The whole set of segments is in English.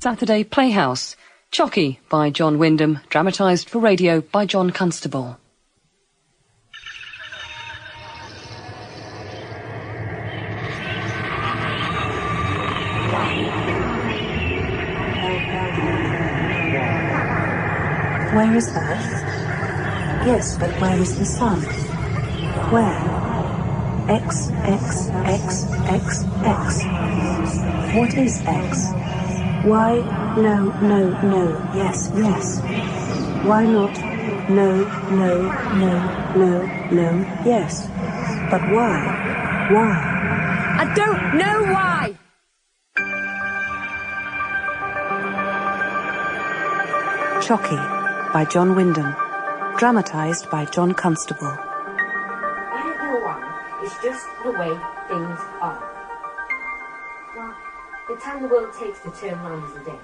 Saturday Playhouse. Chocky by John Wyndham, dramatised for radio by John Constable. Where is Earth? Yes, but where is the sun? Where? X, X, X, X, X. What is X? Why? No, no, no. Yes, yes. Why not? No, no, no, no, no. Yes. But why? Why? I don't know why! Chocky by John Wyndham, dramatised by John Constable. I don't know why, it's just the way things are. Well, the time the world takes to turn round is a day,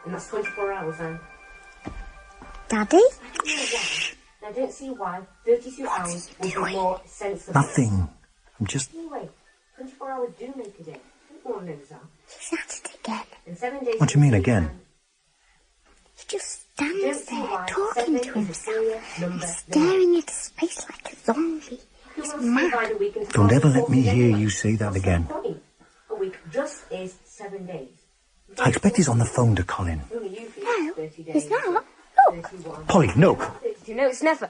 and that's 24 hours, and... Daddy? I don't see why 32 hours would be more sensible. Nothing. I'm just... Anyway, 24 hours do make a day. Everyone knows that. He's at it again. And 7 days... What do you mean again? He just stands there talking to himself and staring into space like a zombie. He's mad. Don't ever let me hear you say that again. A week just is 7 days. I expect he's on the phone to Colin. No, he's not. Look. Polly, no. Do you know it's never?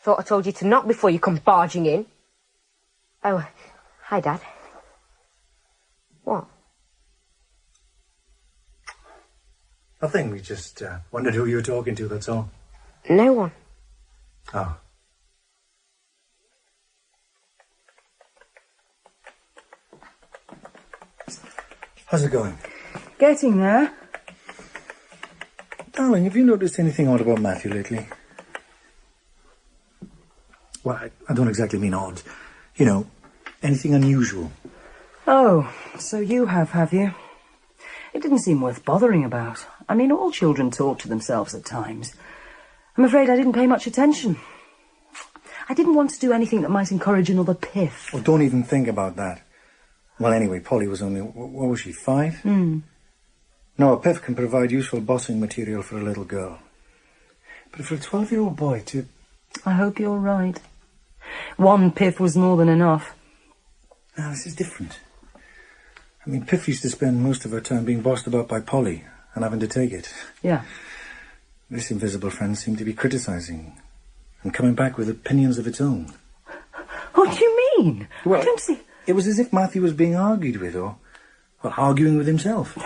Thought I told you to knock before you come barging in. Oh, hi, Dad. What? Nothing. We just wondered who you were talking to, that's all. No one. Oh. How's it going? Getting there. Darling, have you noticed anything odd about Matthew lately? Well, I don't exactly mean odd. You know, anything unusual. Oh, so you have you? It didn't seem worth bothering about. I mean, all children talk to themselves at times. I'm afraid I didn't pay much attention. I didn't want to do anything that might encourage another piff. Well, don't even think about that. Well, anyway, Polly was only, what was she, 5? No, a piff can provide useful bossing material for a little girl. But for a 12-year-old boy to... I hope you're right. One piff was more than enough. Now, this is different. I mean, Piff used to spend most of her time being bossed about by Polly and having to take it. Yeah. This invisible friend seemed to be criticising and coming back with opinions of its own. What do you mean? Well, I don't see... It was as if Matthew was being argued with, or arguing with himself.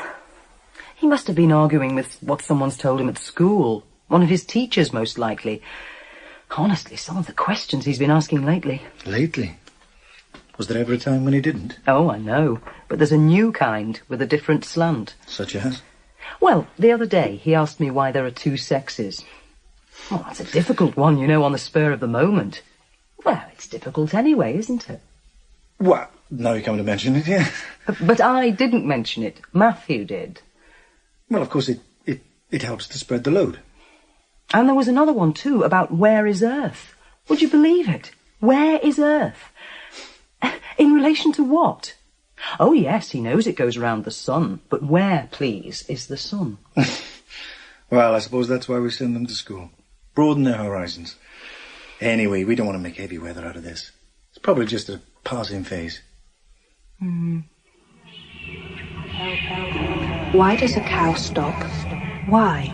He must have been arguing with what someone's told him at school. One of his teachers, most likely. Honestly, some of the questions he's been asking lately. Lately? Was there ever a time when he didn't? Oh, I know. But there's a new kind with a different slant. Such as? Well, the other day he asked me why there are 2 sexes. Well, that's a difficult one, you know, on the spur of the moment. Well, it's difficult anyway, isn't it? What? Now you come to mention it, yeah. But I didn't mention it. Matthew did. Well, of course, it helps to spread the load. And there was another one, too, about where is Earth? Would you believe it? Where is Earth? In relation to what? Oh, yes, he knows it goes around the sun. But where, please, is the sun? Well, I suppose that's why we send them to school. Broaden their horizons. Anyway, we don't want to make heavy weather out of this. It's probably just a passing phase. Why does a cow stop? Why?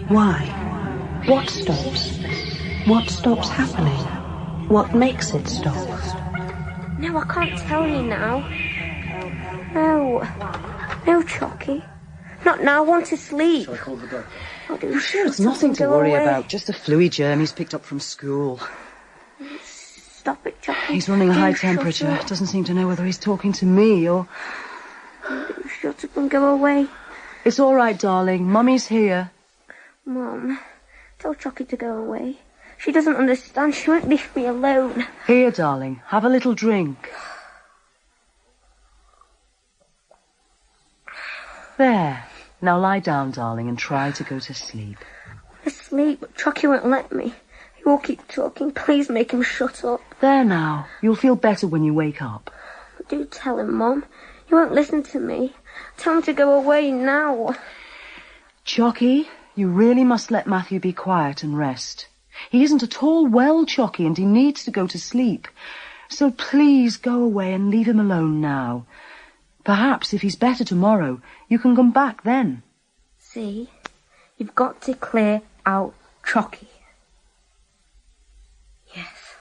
Why? What stops? What stops happening? What makes it stop? No, I can't tell you now. No. No, Chocky. Not now, I want to sleep. Shall I call the doctor? Oh, do It's shut nothing up to and go worry away. about. Just a fluey germ he's picked up from school. Stop it, Chocky. He's running a Do high shut temperature. up. Doesn't seem to know whether he's talking to me or... Do shut up and go away. It's all right, darling. Mummy's here. Mum, tell Chocky to go away. She doesn't understand. She won't leave me alone. Here, darling. Have a little drink. There. Now lie down, darling, and try to go to sleep. Asleep, but Chocky won't let me. He will keep talking. Please make him shut up. There now. You'll feel better when you wake up. Do tell him, Mum. He won't listen to me. Tell him to go away now. Chocky, you really must let Matthew be quiet and rest. He isn't at all well, Chocky, and he needs to go to sleep. So please go away and leave him alone now. Perhaps if he's better tomorrow, you can come back then. See, you've got to clear out Chocky. Yes,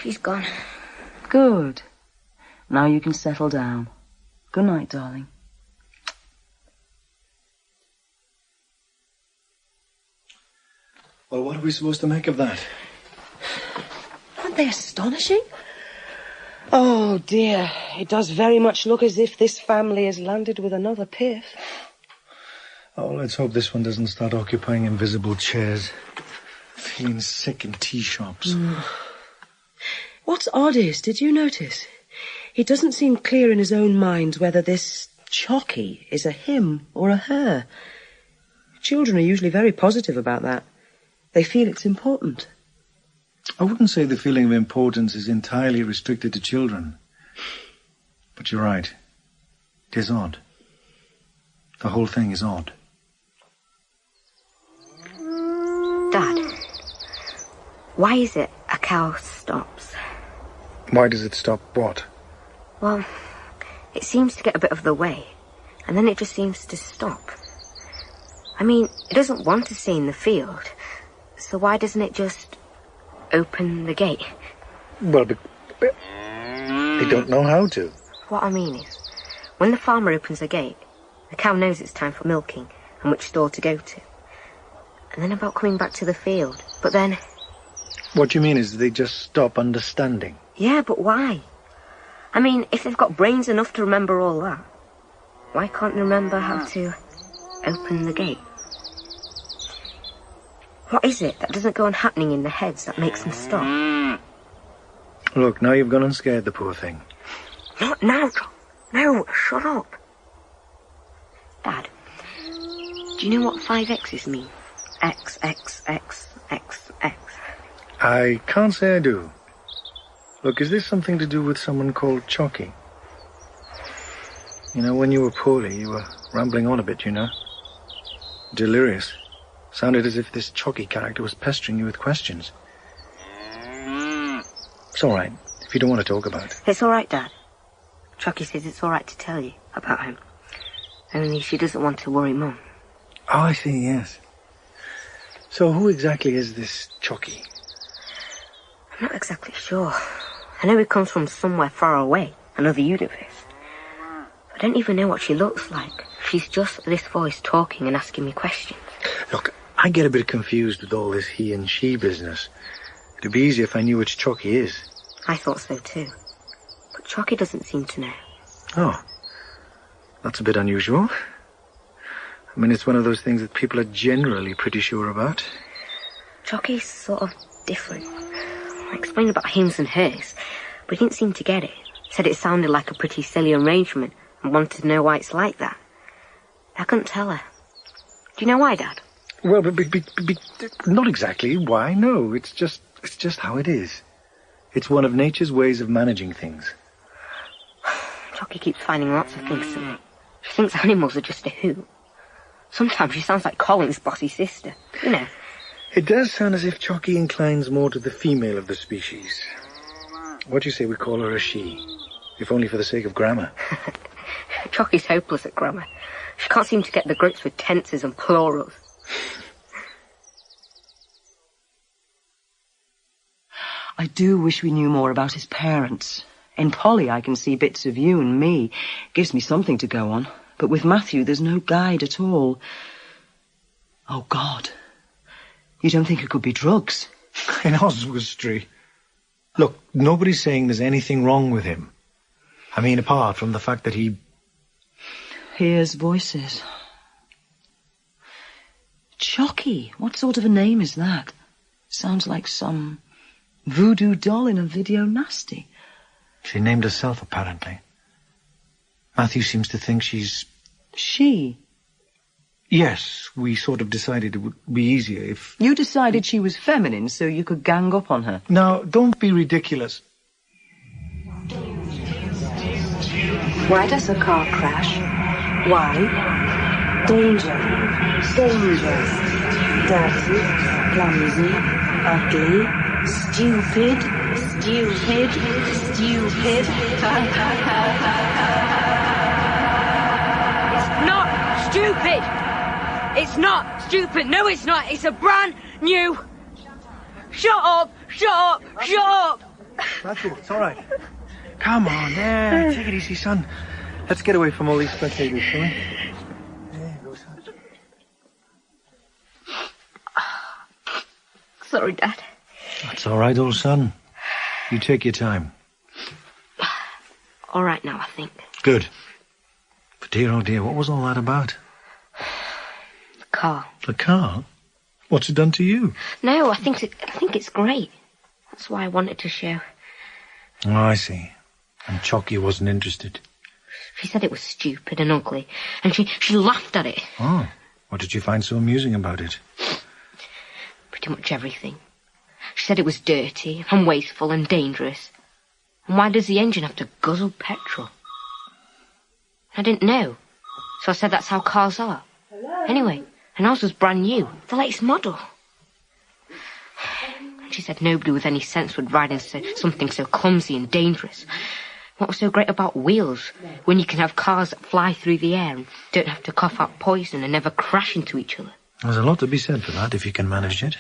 she's gone. Good. Now you can settle down. Good night, darling. Well, what are we supposed to make of that? Aren't they astonishing? Oh, dear. It does very much look as if this family has landed with another piff. Oh, let's hope this one doesn't start occupying invisible chairs. Feeling sick in tea shops. What's odd is, did you notice? It doesn't seem clear in his own mind whether this Chocky is a him or a her. Children are usually very positive about that. They feel it's important. I wouldn't say the feeling of importance is entirely restricted to children. But you're right. It is odd. The whole thing is odd. Dad, why is it a cow stops? Why does it stop what? Well, it seems to get a bit of the way, and then it just seems to stop. I mean, it doesn't want to stay in the field, so why doesn't it just open the gate? Well, but they don't know how to. What I mean is, when the farmer opens the gate, the cow knows it's time for milking and which store to go to. And then about coming back to the field, but then... What you mean is they just stop understanding? Yeah, but why? I mean, if they've got brains enough to remember all that, why can't they remember how to open the gate? What is it that doesn't go on happening in their heads that makes them stop? Look, now you've gone and scared the poor thing. Not now, John. No, shut up. Dad, do you know what 5 X's mean? X, X, X, X, X. I can't say I do. Look, is this something to do with someone called Chocky? You know, when you were poorly, you were rambling on a bit, you know. Delirious. Sounded as if this Chocky character was pestering you with questions. It's all right, if you don't want to talk about it. It's all right, Dad. Chocky says it's all right to tell you about him. Only she doesn't want to worry Mum. Oh, I see, yes. So who exactly is this Chocky? I'm not exactly sure. I know he comes from somewhere far away, another universe. I don't even know what she looks like. She's just this voice talking and asking me questions. Look, I get a bit confused with all this he and she business. It'd be easier if I knew which Chocky is. I thought so too. But Chocky doesn't seem to know. Oh, that's a bit unusual. I mean, it's one of those things that people are generally pretty sure about. Chocky's sort of different. I explained about hims and hers, but he didn't seem to get it. Said it sounded like a pretty silly arrangement and wanted to know why it's like that. I couldn't tell her. Do you know why, Dad? Well, not exactly why, no. It's just how it is. It's one of nature's ways of managing things. Chocky keeps finding lots of things to me. She thinks animals are just a hoot. Sometimes she sounds like Colin's bossy sister, you know. It does sound as if Chocky inclines more to the female of the species. What do you say we call her a she? If only for the sake of grammar. Chocky's hopeless at grammar. She can't seem to get the grips with tenses and plurals. I do wish we knew more about his parents. In Polly, I can see bits of you and me. Gives me something to go on. But with Matthew, there's no guide at all. Oh, God. You don't think it could be drugs? In Oswestry. Look, nobody's saying there's anything wrong with him. I mean, apart from the fact that he... Hears voices. Chocky. What sort of a name is that? Sounds like some voodoo doll in a video nasty. She named herself, apparently. Matthew seems to think she's... She? Yes, we sort of decided it would be easier if... You decided she was feminine so you could gang up on her? Now, don't be ridiculous. Why does a car crash? Why? Danger. Danger. Dirty. Clumsy. Ugly. Stupid. Stupid. Stupid. It's not stupid! It's not stupid! No, it's not! It's a brand new... Shut up! Shut up! Shut up! Matthew, it's all right. Come on, there. Take it easy, son. Let's get away from all these spectators, shall we? There you go, son. Sorry, Dad. That's all right, old son. You take your time. All right now, I think. Good. But dear, oh dear, what was all that about? The car. The car? What's it done to you? No, I think it's great. That's why I wanted to show. Oh, I see. And Chocky wasn't interested. She said it was stupid and ugly, and she laughed at it. Oh, what did you find so amusing about it? Pretty much everything. She said it was dirty and wasteful and dangerous. And why does the engine have to guzzle petrol? I didn't know. So I said that's how cars are. Anyway, and ours was brand new, the latest model. And she said nobody with any sense would ride in something so clumsy and dangerous. What was so great about wheels, when you can have cars that fly through the air and don't have to cough out poison and never crash into each other? There's a lot to be said for that, if you can manage it.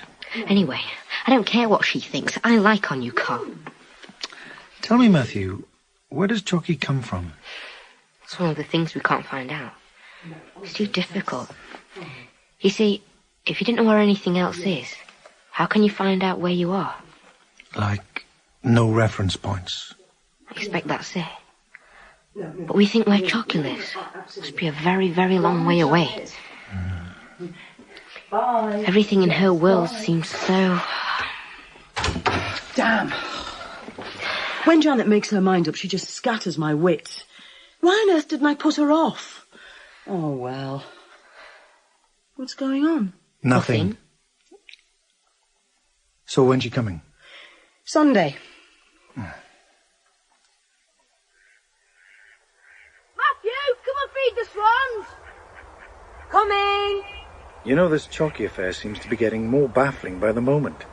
Anyway, I don't care what she thinks. I like our new car. Tell me, Matthew, where does Chocky come from? It's one of the things we can't find out. It's too difficult. You see, if you don't know where anything else is, how can you find out where you are? Like, no reference points. I expect that's it. But we think where Chocky lives must be a very, very long way away. Everything in her world seems so... Damn. When Janet makes her mind up, she just scatters my wits. Why on earth didn't I put her off? Oh, well. What's going on? Nothing. So when's she coming? Sunday. Matthew, come and feed the swans! Coming! You know, this Chocky affair seems to be getting more baffling by the moment.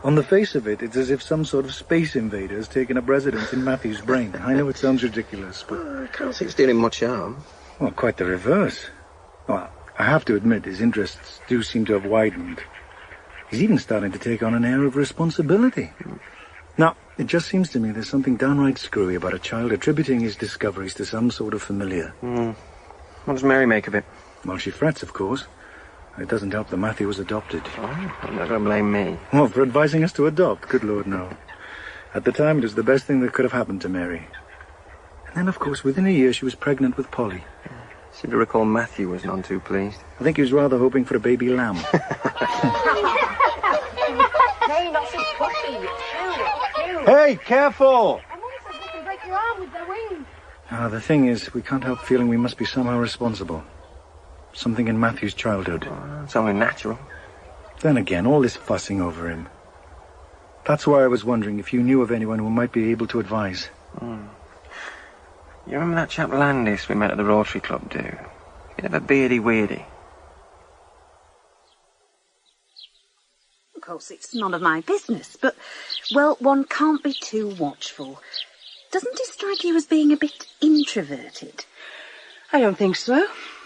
On the face of it, it's as if some sort of space invader has taken up residence in Matthew's brain. I know it sounds ridiculous, but... I can't see it's doing him much harm. Well, quite the reverse. Well, I have to admit, his interests do seem to have widened. He's even starting to take on an air of responsibility. Now, it just seems to me there's something downright screwy about a child attributing his discoveries to some sort of familiar. What does Mary make of it? Well, she frets, of course. It doesn't help that Matthew was adopted. Oh, I'm not going to blame me. Well, for advising us to adopt, good Lord, no. At the time, it was the best thing that could have happened to Mary. And then, of course, within a year, she was pregnant with Polly. I seem to recall Matthew was none too pleased. I think he was rather hoping for a baby lamb. Hey, not so pushy. Hey, careful! I'm always says they can break your arm with their wings. The thing is, we can't help feeling we must be somehow responsible. Something in Matthew's childhood. It's only natural. Then again, all this fussing over him. That's why I was wondering if you knew of anyone who might be able to advise. You remember that chap Landis we met at the Rotary Club, do? He'd have a beardy weirdy. Of course, it's none of my business, but, well, one can't be too watchful. Doesn't it strike you as being a bit introverted? I don't think so.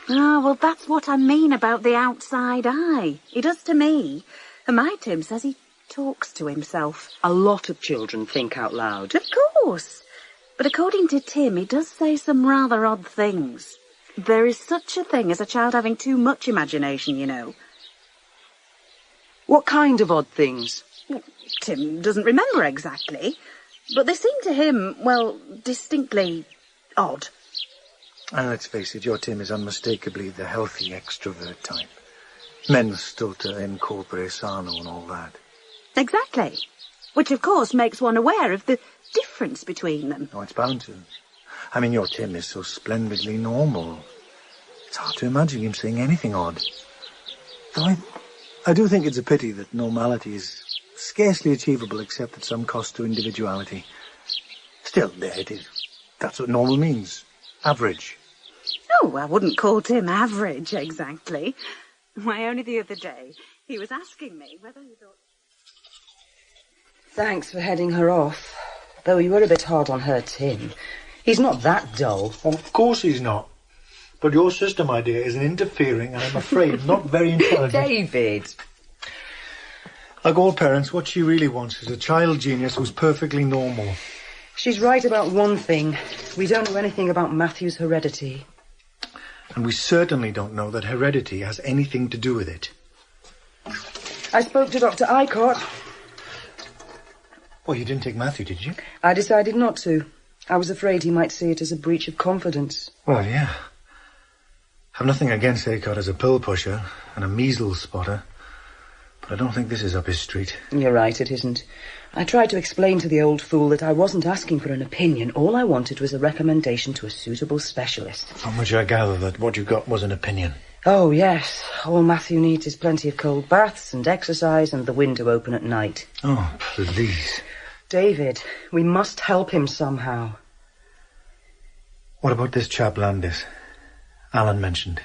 Ah, well, that's what I mean about the outside eye. He does to me. And my Tim says he talks to himself. A lot of children think out loud. Of course. But according to Tim, he does say some rather odd things. There is such a thing as a child having too much imagination, you know. What kind of odd things? Tim doesn't remember exactly, but they seem to him, well, distinctly odd. And let's face it, your Tim is unmistakably the healthy extrovert type. Mens stulta in corpore sano and all that. Exactly. Which, of course, makes one aware of the difference between them. Oh, it's bound to. I mean, your Tim is so splendidly normal. It's hard to imagine him saying anything odd. Though I do think it's a pity that normality is scarcely achievable except at some cost to individuality. Still, there it is. That's what normal means. Average. Oh, I wouldn't call Tim average, exactly. Why, only the other day, he was asking me whether he thought... Thanks for heading her off. Though you were a bit hard on her, Tim. He's not that dull. Of course he's not. But your sister, my dear, is an interfering and, I'm afraid, not very intelligent... David! Like all parents, what she really wants is a child genius who's perfectly normal. She's right about one thing. We don't know anything about Matthew's heredity. And we certainly don't know that heredity has anything to do with it. I spoke to Dr. Icott. Well, you didn't take Matthew, did you? I decided not to. I was afraid he might see it as a breach of confidence. Well, yeah. I've nothing against Icott as a pill pusher and a measles spotter, but I don't think this is up his street. You're right, it isn't. I tried to explain to the old fool that I wasn't asking for an opinion. All I wanted was a recommendation to a suitable specialist. From which I gather that what you got was an opinion. Oh, yes. All Matthew needs is plenty of cold baths and exercise and the window open at night. Oh, please. David, we must help him somehow. What about this chap Landis? Alan mentioned.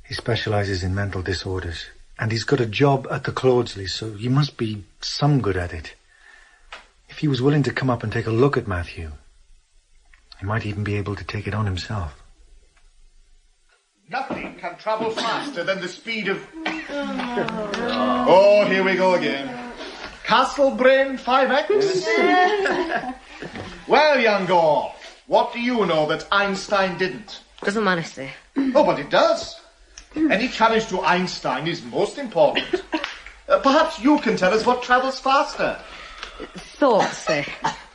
He specialises in mental disorders. And he's got a job at the Clodesleys, so he must be some good at it. If he was willing to come up and take a look at Matthew, he might even be able to take it on himself. Nothing can travel faster than the speed of... Oh, here we go again. Castle Brain 5X? Well, young Gore, what do you know that Einstein didn't? Doesn't matter, sir. Oh, but it does. Any challenge to Einstein is most important. Perhaps you can tell us what travels faster. Thought, sir.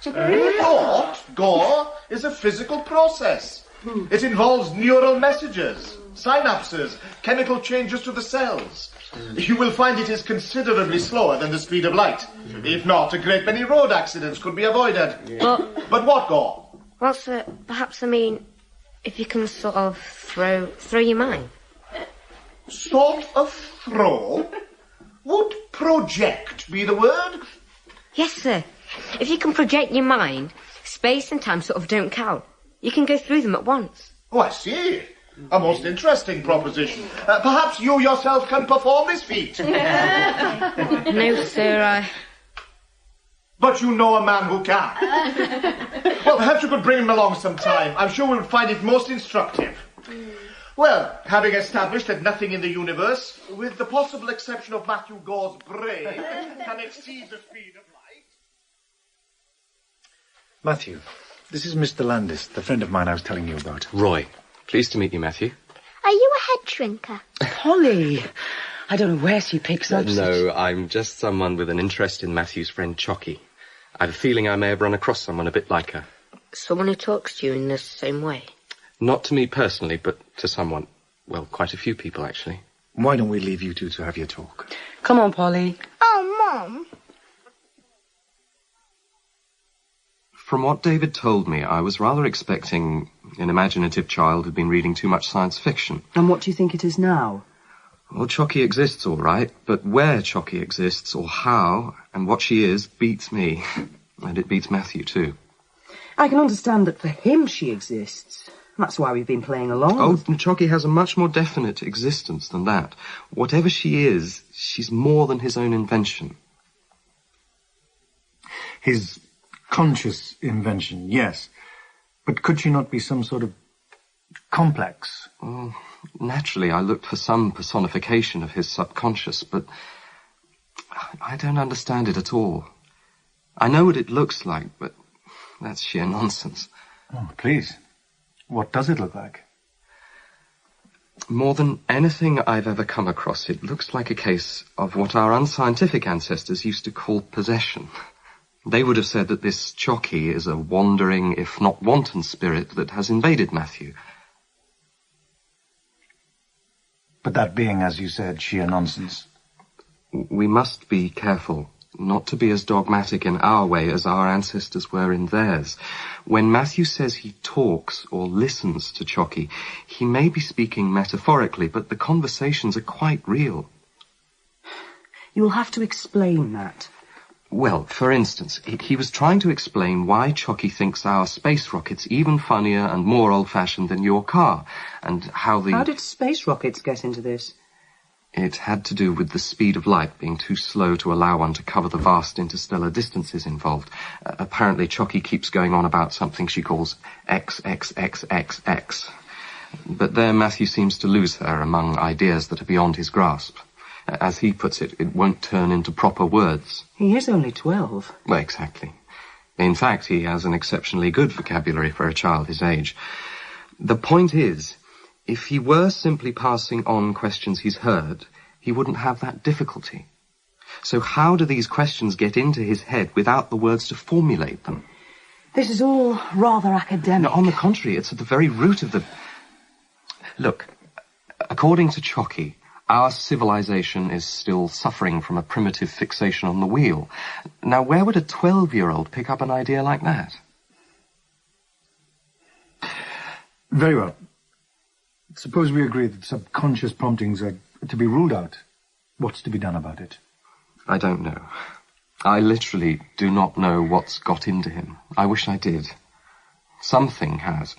Thought, Gore, is a physical process. It involves neural messages, synapses, chemical changes to the cells. You will find it is considerably slower than the speed of light. If not, a great many road accidents could be avoided. But what, Gore? Well, sir, perhaps, if you can sort of throw your mind. Sort of throw? Would project be the word? Yes, sir. If you can project your mind, space and time sort of don't count. You can go through them at once. Oh, I see. A most interesting proposition. Perhaps you yourself can perform this feat. No, sir, But you know a man who can. Well, perhaps you could bring him along sometime. I'm sure we'll find it most instructive. Well, having established that nothing in the universe, with the possible exception of Matthew Gore's brain, can exceed the speed of light... Matthew, this is Mr. Landis, the friend of mine I was telling you about. Roy. Pleased to meet you, Matthew. Are you a head shrinker? Polly! I don't know where she picks up No, I'm just someone with an interest in Matthew's friend Chocky. I have a feeling I may have run across someone a bit like her. Someone who talks to you in the same way? Not to me personally, but to someone. Well, quite a few people, actually. Why don't we leave you two to have your talk? Come on, Polly. Oh, Mum. From what David told me, I was rather expecting an imaginative child who'd been reading too much science fiction. And what do you think it is now? Well, Chocky exists, all right, but where Chocky exists, or how, and what she is, beats me. And it beats Matthew, too. I can understand that for him she exists. That's why we've been playing along. Oh, Chocky has a much more definite existence than that. Whatever she is, she's more than his own invention. His conscious invention, yes. But could she not be some sort of complex? Well, naturally, I looked for some personification of his subconscious, but I don't understand it at all. I know what it looks like, but that's sheer nonsense. Oh, please. What does it look like? More than anything I've ever come across, it looks like a case of what our unscientific ancestors used to call possession. They would have said that this Chocky is a wandering, if not wanton, spirit that has invaded Matthew. But that being, as you said, sheer nonsense. We must be careful not to be as dogmatic in our way as our ancestors were in theirs. When Matthew says he talks or listens to Chocky, he may be speaking metaphorically, but the conversations are quite real. You'll have to explain that. Well, for instance, he was trying to explain why Chocky thinks our space rocket's even funnier and more old-fashioned than your car, and how the... How did space rockets get into this? It had to do with the speed of light being too slow to allow one to cover the vast interstellar distances involved. Apparently, Chocky keeps going on about something she calls XXXXX. But there Matthew seems to lose her among ideas that are beyond his grasp. As he puts it, it won't turn into proper words. He is only 12. Well, exactly. In fact, he has an exceptionally good vocabulary for a child his age. The point is, if he were simply passing on questions he's heard, he wouldn't have that difficulty. So how do these questions get into his head without the words to formulate them? This is all rather academic. No, on the contrary, it's at the very root of the... Look, according to Chocky, our civilization is still suffering from a primitive fixation on the wheel. Now, where would a 12-year-old pick up an idea like that? Very well. Suppose we agree that subconscious promptings are to be ruled out. What's to be done about it? I don't know. I literally do not know what's got into him. I wish I did. Something has.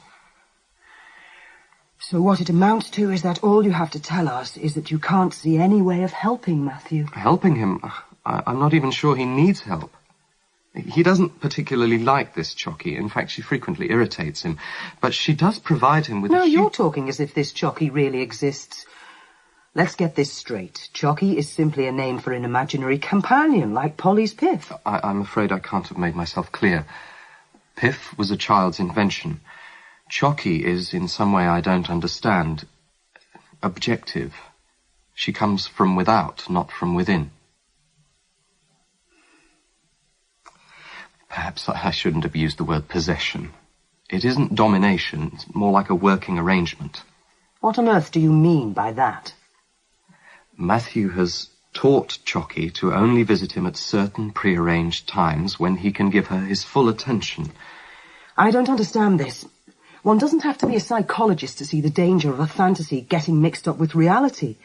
So what it amounts to is that all you have to tell us is that you can't see any way of helping Matthew. Helping him? I'm not even sure he needs help. He doesn't particularly like this Chocky. In fact, she frequently irritates him. But she does provide him with... No, you're talking as if this Chocky really exists. Let's get this straight. Chocky is simply a name for an imaginary companion, like Polly's Piff. I'm afraid I can't have made myself clear. Piff was a child's invention. Chocky is, in some way I don't understand, objective. She comes from without, not from within. Perhaps I shouldn't have used the word possession. It isn't domination, it's more like a working arrangement. What on earth do you mean by that? Matthew has taught Chocky to only visit him at certain prearranged times when he can give her his full attention. I don't understand this. One doesn't have to be a psychologist to see the danger of a fantasy getting mixed up with reality.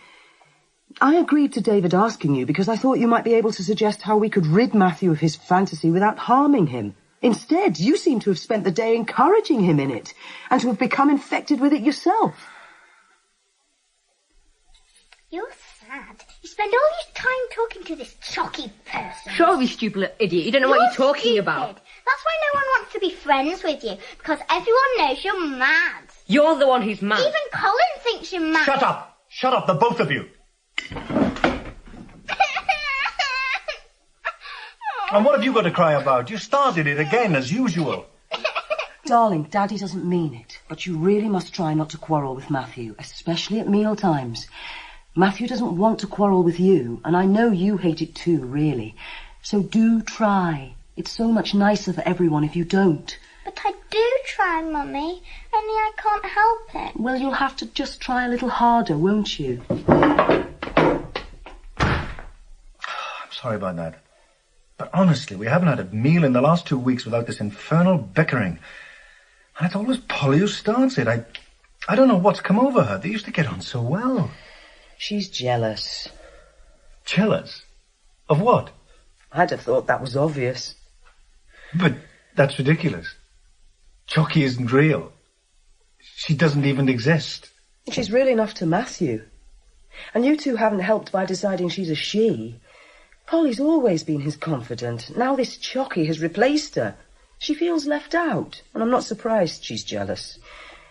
I agreed to David asking you because I thought you might be able to suggest how we could rid Matthew of his fantasy without harming him. Instead, you seem to have spent the day encouraging him in it, and to have become infected with it yourself. You're sad. You spend all your time talking to this Chocky person. Sure, you stupid little idiot. You don't know what you're talking stupid. about. That's why no one wants to be friends with you, because everyone knows you're mad. You're the one who's mad. Even Colin thinks you're mad. Shut up! Shut up, the both of you! And what have you got to cry about? You started it again, as usual. Darling, Daddy doesn't mean it, but you really must try not to quarrel with Matthew, especially at meal times. Matthew doesn't want to quarrel with you, and I know you hate it too, really. So do try. It's so much nicer for everyone if you don't. But I do try, Mummy, only I can't help it. Well, you'll have to just try a little harder, won't you? I'm sorry about that. But honestly, we haven't had a meal in the last 2 weeks without this infernal bickering. And it's always Polly who starts it. I don't know what's come over her. They used to get on so well. She's jealous. Jealous? Of what? I'd have thought that was obvious. But that's ridiculous. Chocky isn't real. She doesn't even exist. She's real enough to Matthew. And you two haven't helped by deciding she's a she. Polly's always been his confidant. Now this Chocky has replaced her. She feels left out, and I'm not surprised she's jealous.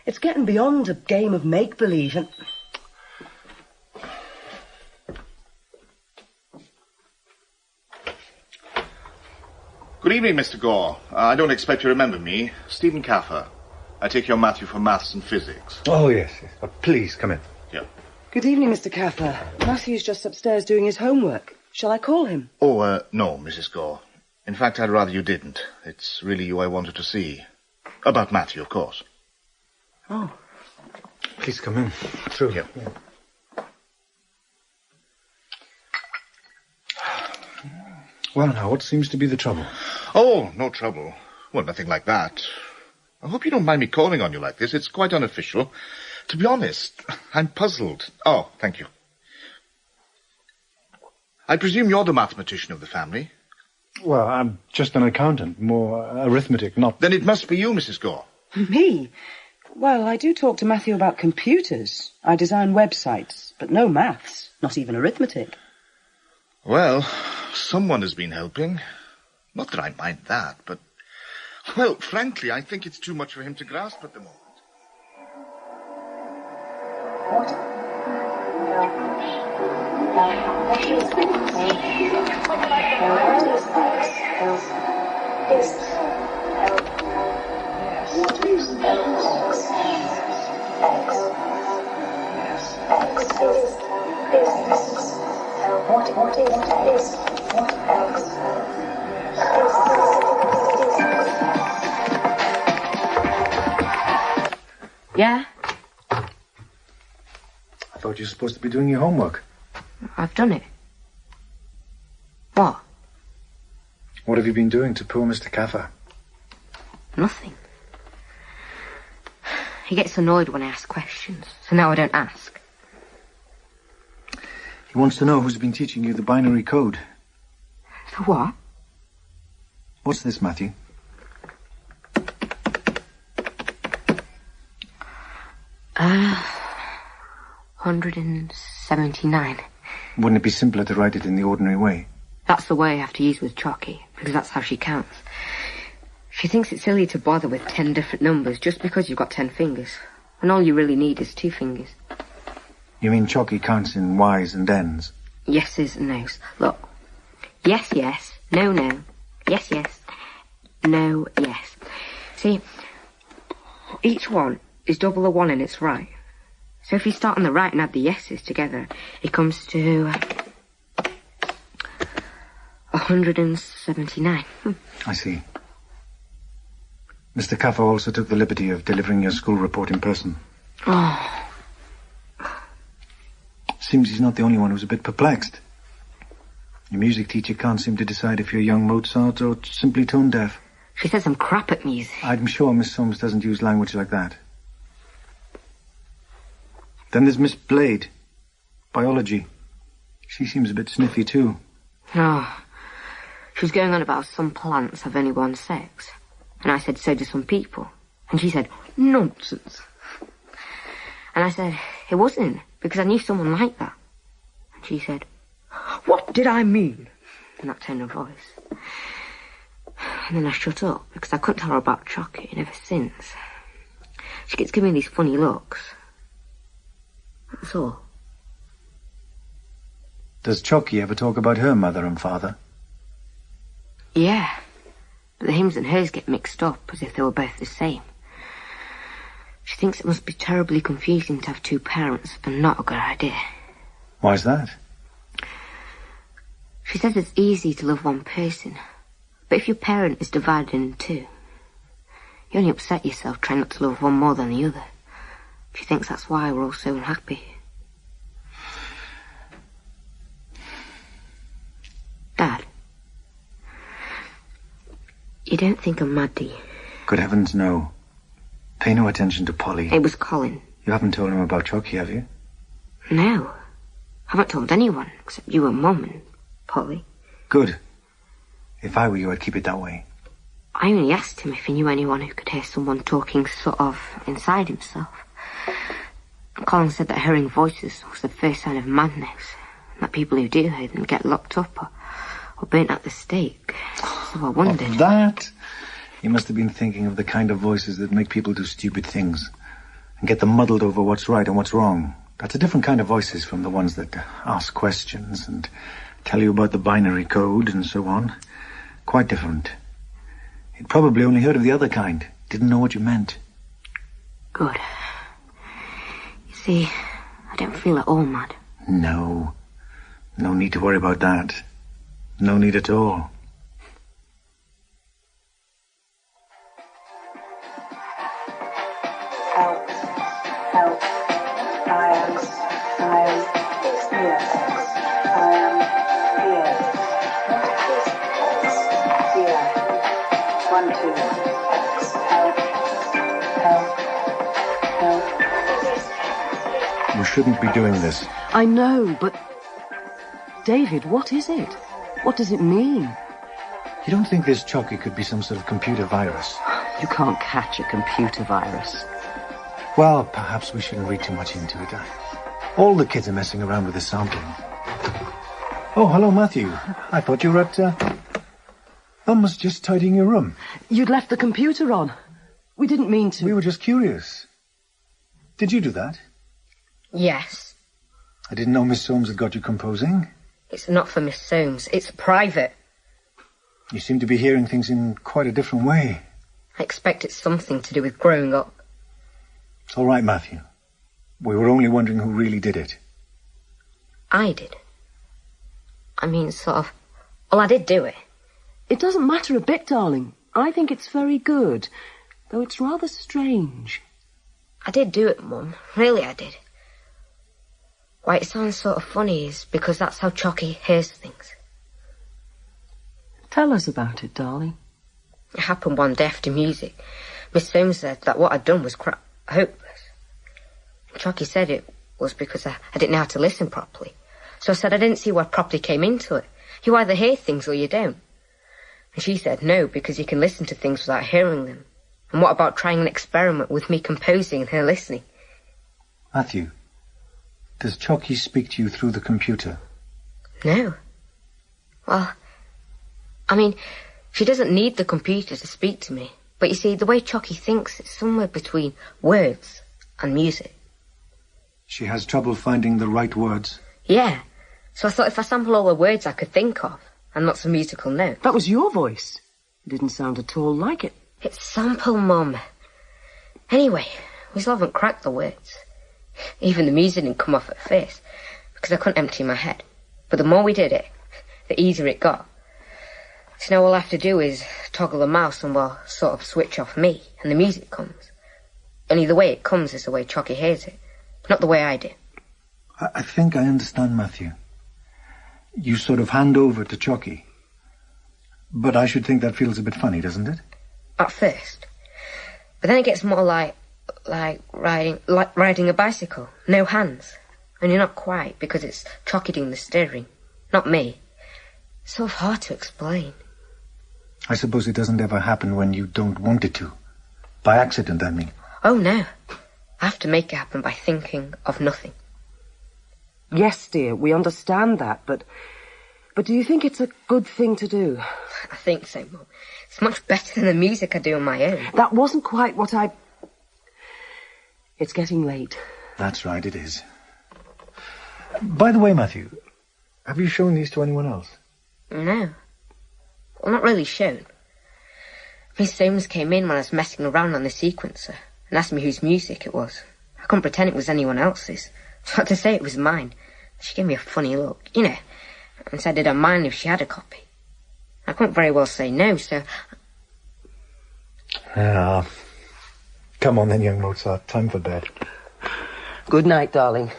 It's getting beyond a game of make-believe, and... Good evening, Mr. Gore. I don't expect you remember me. Stephen Caffer. I take your Matthew for maths and physics. Oh, yes. Please, come in. Yeah. Good evening, Mr. Caffer. Matthew's just upstairs doing his homework. Shall I call him? Oh, no, Mrs. Gore. In fact, I'd rather you didn't. It's really you I wanted to see. About Matthew, of course. Oh. Please come in. Through. Yeah. Well, now, what seems to be the trouble? Oh, no trouble. Well, nothing like that. I hope you don't mind me calling on you like this. It's quite unofficial. To be honest, I'm puzzled. Oh, thank you. I presume you're the mathematician of the family? Well, I'm just an accountant, more arithmetic, not... Then it must be you, Mrs. Gore. Me? Well, I do talk to Matthew about computers. I design websites, but no maths, not even arithmetic. Well, someone has been helping. Not that I mind that, but... Well, frankly, I think it's too much for him to grasp at the moment. Yeah? I thought you were supposed to be doing your homework. I've done it. What? What have you been doing to poor Mr. Caffer? Nothing. He gets annoyed when I ask questions, so now I don't ask. He wants to know who's been teaching you the binary code. The what? What's this, Matthew? Uh, 179. Wouldn't it be simpler to write it in the ordinary way? That's the way I have to use with Chocky, because that's how she counts. She thinks it's silly to bother with 10 different numbers just because you've got 10 fingers. And all you really need is 2 fingers. You mean Chocky counts in Y's and N's? Yeses and no's. Look. Yes, yes. No, no. Yes, yes. No, yes. See, each one is double the one in its right. So if you start on the right and add the yeses together, it comes to 179. I see. Mr. Caffer also took the liberty of delivering your school report in person. Oh. Seems he's not the only one who's a bit perplexed. Your music teacher can't seem to decide if you're young Mozart or simply tone deaf. She says I'm crap at music. I'm sure Miss Soames doesn't use language like that. Then there's Miss Blade, biology. She seems a bit sniffy too. Oh. She was going on about some plants have only one sex. And I said, so do some people. And she said, nonsense. And I said, it wasn't, because I knew someone like that. And she said, what did I mean? In that tone of voice. And then I shut up, because I couldn't tell her about Chocky, and ever since. She keeps giving me these funny looks. That's all. Does Chocky ever talk about her mother and father? Yeah. But the hims and hers get mixed up, as if they were both the same. She thinks it must be terribly confusing to have 2 parents, and not a good idea. Why's that? She says it's easy to love one person, but if your parent is divided into 2, you only upset yourself trying not to love one more than the other. She thinks that's why we're all so unhappy. Dad, you don't think I'm mad, do you? Good heavens, no. Pay no attention to Polly. It was Colin. You haven't told him about Chocky, have you? No. I haven't told anyone, except you and Mum and Polly. Good. If I were you, I'd keep it that way. I only asked him if he knew anyone who could hear someone talking sort of inside himself. And Colin said that hearing voices was the first sign of madness, and that people who do hear them get locked up or burnt at the stake. So I wondered... Of that? You must have been thinking of the kind of voices that make people do stupid things and get them muddled over what's right and what's wrong. That's a different kind of voices from the ones that ask questions and tell you about the binary code and so on. Quite different. You'd probably only heard of the other kind. Didn't know what you meant. Good. You see, I don't feel at all mad. No. No need to worry about that. No need at all. Help. Help. I am here. I am here. Here. 1, 2. Help. Help. Help. We shouldn't be doing this. I know, but... David, what is it? What does it mean? You don't think this Chocky could be some sort of computer virus? You can't catch a computer virus. Well, perhaps we shouldn't read too much into it. All the kids are messing around with the sampling. Oh, hello, Matthew. I thought you were at, Mum was just tidying your room. You'd left the computer on. We didn't mean to. We were just curious. Did you do that? Yes. I didn't know Miss Soames had got you composing. It's not for Miss Soames. It's private. You seem to be hearing things in quite a different way. I expect it's something to do with growing up. It's all right, Matthew. We were only wondering who really did it. I did. I mean, sort of. Well, I did do it. It doesn't matter a bit, darling. I think it's very good, though it's rather strange. I did do it, Mum. Really, I did. Why it sounds sort of funny is because that's how Chocky hears things. Tell us about it, darling. It happened one day after music. Miss Soames said that what I'd done was hopeless. Chocky said it was because I didn't know how to listen properly. So I said I didn't see where properly came into it. You either hear things or you don't. And she said no, because you can listen to things without hearing them. And what about trying an experiment with me composing and her listening? Matthew, does Chocky speak to you through the computer? No. Well, I mean, she doesn't need the computer to speak to me. But you see, the way Chocky thinks is somewhere between words and music. She has trouble finding the right words? Yeah. So I thought if I sample all the words I could think of, and not some musical note. That was your voice. It didn't sound at all like it. It's sample, Mum. Anyway, we still haven't cracked the words. Even the music didn't come off at first, because I couldn't empty my head. But the more we did it, the easier it got. So now all I have to do is toggle the mouse and we'll sort of switch off me, and the music comes. Only the way it comes is the way Chocky hears it, not the way I do. I think I understand, Matthew. You sort of hand over to Chocky. But I should think that feels a bit funny, doesn't it? At first. But then it gets more like riding a bicycle. No hands. Only not quite, because it's Chocky doing the steering, not me. It's sort of hard to explain. I suppose it doesn't ever happen when you don't want it to. By accident, I mean. Oh, no. I have to make it happen by thinking of nothing. Yes, dear, we understand that, but do you think it's a good thing to do? I think so, Mum. It's much better than the music I do on my own. That wasn't quite what I... It's getting late. That's right, it is. By the way, Matthew, have you shown these to anyone else? No. Well, not really shown. Miss Soames came in when I was messing around on the sequencer and asked me whose music it was. I couldn't pretend it was anyone else's. So I had to say it was mine. She gave me a funny look, you know, and said did I mind if she had a copy. I couldn't very well say no, so... Ah. Come on then, young Mozart. Time for bed. Good night, darling.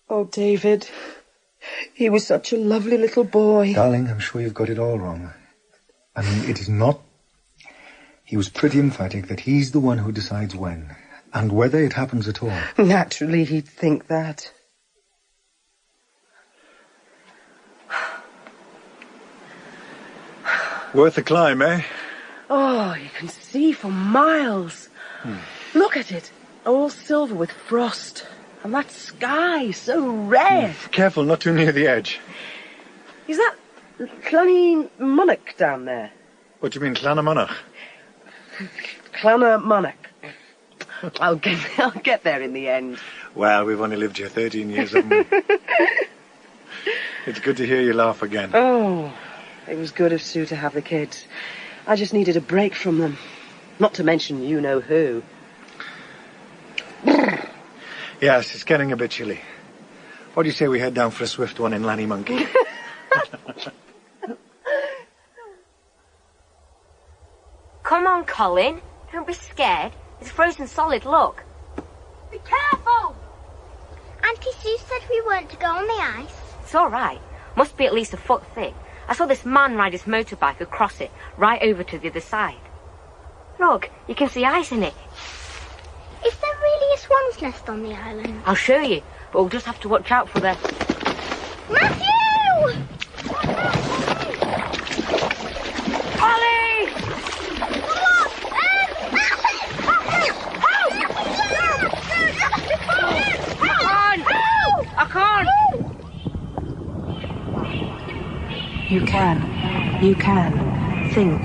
Oh, David. He was such a lovely little boy. Darling, I'm sure you've got it all wrong. I mean, it is not... He was pretty emphatic that he's the one who decides when, and whether it happens at all. Naturally, he'd think that. Worth the climb, eh? Oh, you can see for miles. Look at it. All silver with frost. And that sky, so red. Careful, not too near the edge. Is that Clanny-Munnock down there? What do you mean, Clannamunnock? Clanna-Munnock. I'll get there in the end. Well, we've only lived here 13 years, haven't we? It's good to hear you laugh again. Oh, it was good of Sue to have the kids. I just needed a break from them. Not to mention you-know-who. Yes, it's getting a bit chilly. What do you say we head down for a swift one in Lanny Monkey? Come on, Colin. Don't be scared. It's frozen solid, look. Be careful! Auntie Sue said we weren't to go on the ice. It's all right. Must be at least a foot thick. I saw this man ride his motorbike across it, right over to the other side. Look, you can see ice in it. Is there really a swan's nest on the island? I'll show you, but we'll just have to watch out for the Matthew! Polly! I can't! You can. You can. Think.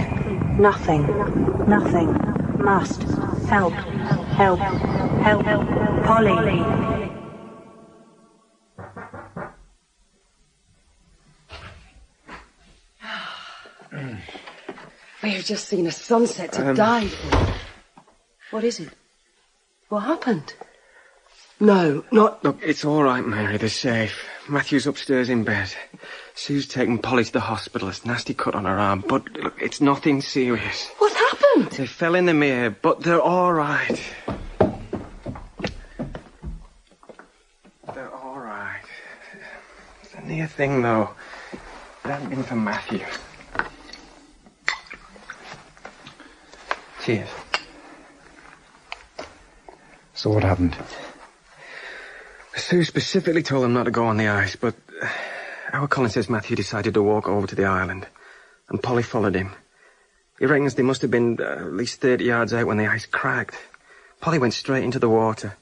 Nothing. Nothing. Must. Help. Help. Help. Polly. We've just seen a sunset to die for. What is it? What happened? No, not... Look, it's all right, Mary. They're safe. Matthew's upstairs in bed. Sue's taken Polly to the hospital. It's a nasty cut on her arm. But, look, it's nothing serious. What happened? They fell in the mere, but they're all right. They're all right. It's a near thing, though. It hadn't been for Matthew. Cheers. So what happened? Sue specifically told them not to go on the ice, but our Colin says Matthew decided to walk over to the island, and Polly followed him. He reckons they must have been at least 30 yards out when the ice cracked. Polly went straight into the water.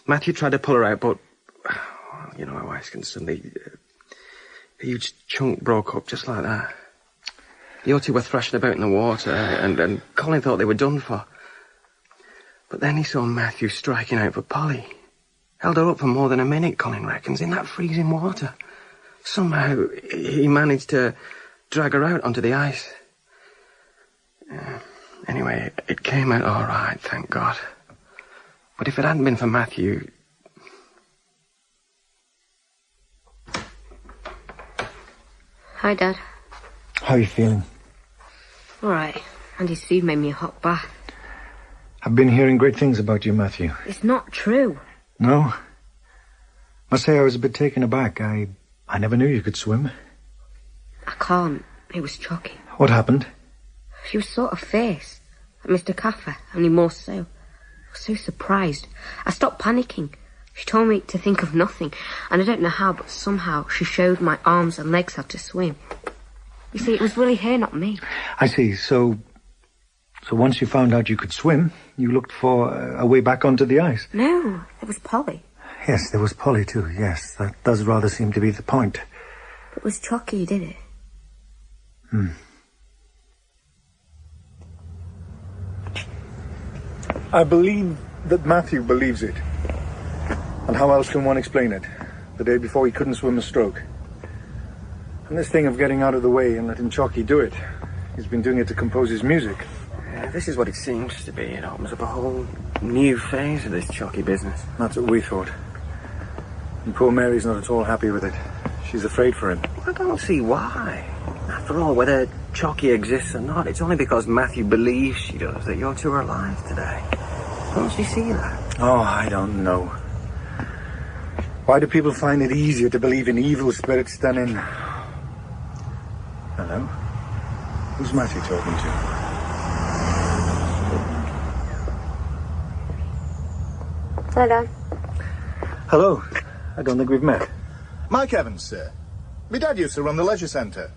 Matthew tried to pull her out, but, well, you know how ice can suddenly... a huge chunk broke up just like that. The two were thrashing about in the water, and Colin thought they were done for. But then he saw Matthew striking out for Polly. Held her up for more than a minute, Colin reckons, in that freezing water. Somehow, he managed to drag her out onto the ice. Anyway, it came out all right, thank God. But if it hadn't been for Matthew... Hi, Dad. How are you feeling? All right. Andy Steve made me a hot bath. I've been hearing great things about you, Matthew. It's not true. No? Must say I was a bit taken aback. I never knew you could swim. I can't. It was Chocky. What happened? She was sort of fierce. At Mr. Caffer, only more so. I was so surprised. I stopped panicking. She told me to think of nothing, and I don't know how, but somehow she showed my arms and legs how to swim. You see, it was really her, not me. I see. So once you found out you could swim, you looked for a way back onto the ice? No, there was Polly. Yes, there was Polly too, yes. That does rather seem to be the point. It was Chocky who did it. I believe that Matthew believes it. And how else can one explain it? The day before he couldn't swim a stroke. And this thing of getting out of the way and letting Chocky do it. He's been doing it to compose his music. Yeah, this is what it seems to be. It opens up a whole new phase of this Chocky business. That's what we thought. And poor Mary's not at all happy with it. She's afraid for him. I don't see why. After all, whether Chocky exists or not, it's only because Matthew believes she does that your two are alive today. Don't you see that? Oh, I don't know. Why do people find it easier to believe in evil spirits than in... Hello? Who's Matthew talking to? Hello, Dad. Hello. I don't think we've met. Mike Evans, sir. My dad used to run the leisure centre.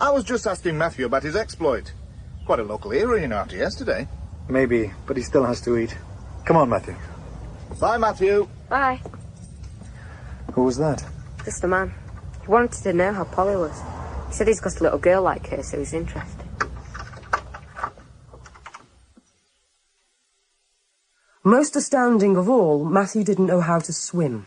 I was just asking Matthew about his exploit. Quite a local hero, you know, after yesterday. Maybe, but he still has to eat. Come on, Matthew. Bye, Matthew. Bye. Who was that? Just a man. He wanted to know how Polly was. He said he's got a little girl like her, so he's interested. Most astounding of all, Matthew didn't know how to swim.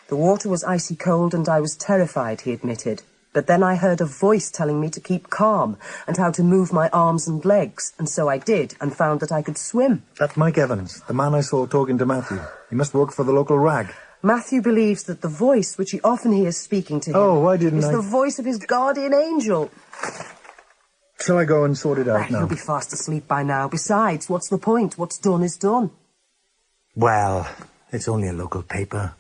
The water was icy cold and I was terrified, he admitted. But then I heard a voice telling me to keep calm and how to move my arms and legs, and so I did, and found that I could swim. That's Mike Evans, the man I saw talking to Matthew. He must work for the local rag. Matthew believes that the voice, which he often hears speaking to him... Oh, why didn't is I... the voice of his guardian angel. Shall I go and sort it out now? He'll be fast asleep by now. Besides, what's the point? What's done is done. Well, it's only a local paper.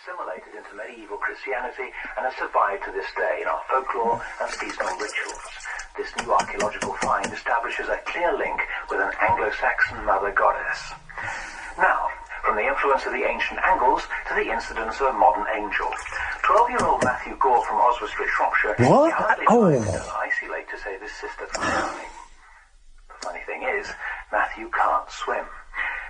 Assimilated into medieval Christianity and has survived to this day in our folklore and seasonal rituals. This new archaeological find establishes a clear link with an Anglo-Saxon mother goddess. Now, from the influence of the ancient angles to the incidence of a modern angel. 12-year-old Matthew Gore from Oswestry, Shropshire... What? Icy Lake to save his sister from drowning. The funny thing is, Matthew can't swim.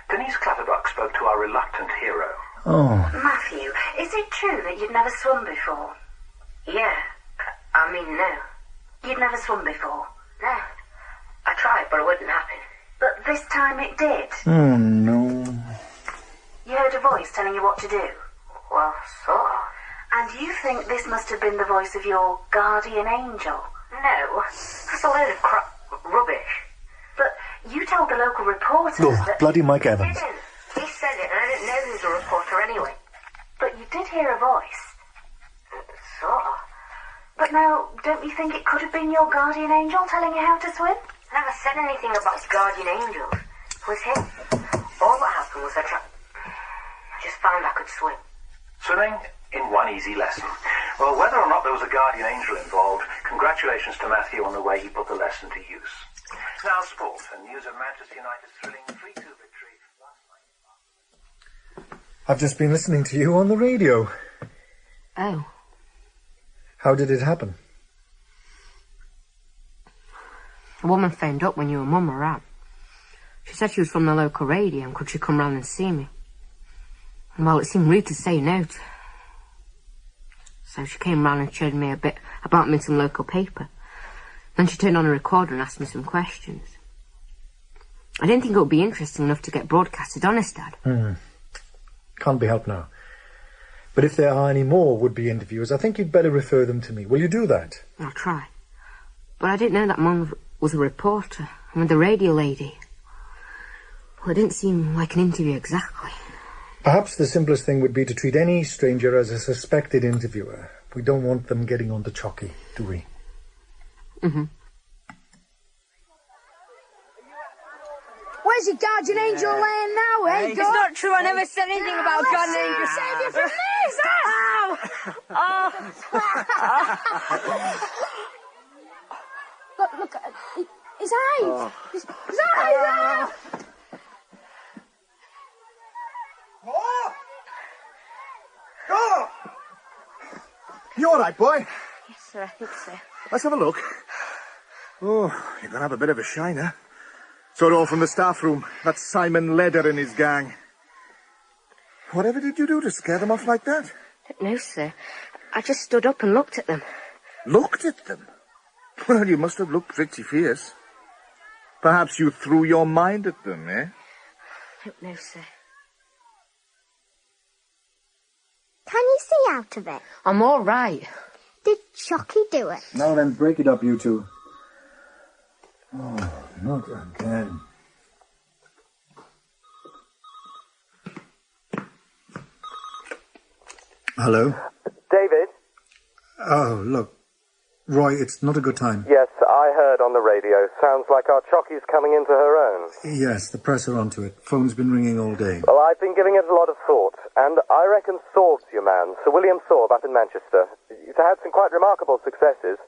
Denise Clatterbuck spoke to our reluctant hero. Oh. Matthew, is it true that you'd never swum before? Yeah. I mean, no. You'd never swum before? No. I tried, but it wouldn't happen. But this time it did? Oh, no. You heard a voice telling you what to do? Well, sort of. And you think this must have been the voice of your guardian angel? No. That's a load of rubbish. But you told the local reporters that... bloody Mike Evans. He didn't. He said it, and I didn't know he was a reporter anyway. But you did hear a voice? Sort of. But now, don't you think it could have been your guardian angel telling you how to swim? I never said anything about guardian angels. It was him. All that happened was I just found I could swim. Swimming in one easy lesson. Well, whether or not there was a guardian angel involved, congratulations to Matthew on the way he put the lesson to use. Now sport and news of Manchester United's thrilling 3-2 victory last night. I've just been listening to you on the radio. Oh. How did it happen? A woman phoned up when you and Mum were out. She said she was from the local radio and could she come round and see me. Well, it seemed rude to say no to. So she came round and showed me a bit about me in some local paper. Then she turned on a recorder and asked me some questions. I didn't think it would be interesting enough to get broadcasted, honest, Dad. Can't be helped now. But if there are any more would-be interviewers, I think you'd better refer them to me. Will you do that? I'll try. But I didn't know that Mum was a reporter. I mean, the radio lady. Well, it didn't seem like an interview exactly. Perhaps the simplest thing would be to treat any stranger as a suspected interviewer. We don't want them getting onto Chocky, do we? Mm-hmm. Where's your guardian angel laying now, eh? It's not true. I never said anything about guardian angel. Save you from this! Look, his eyes! His eyes! Oh! You all right, boy? Yes, sir, I think so. Let's have a look. Oh, you're going to have a bit of a shiner. So all from the staff room. That's Simon Leder and his gang. Whatever did you do to scare them off like that? No, sir. I just stood up and looked at them. Looked at them? Well, you must have looked pretty fierce. Perhaps you threw your mind at them, eh? No, sir. Can you see out of it? I'm all right. Did Chocky do it? Now then, break it up, you two. Oh, not again. Hello? David? Oh, look. Roy, it's not a good time. Yes, I heard on the radio. Sounds like our Chocky's coming into her own. Yes, the press are onto it. Phone's been ringing all day. Well, I've been giving it a lot of thought, and I reckon Sorb's your man, Sir William Sorb up in Manchester. He's had some quite remarkable successes.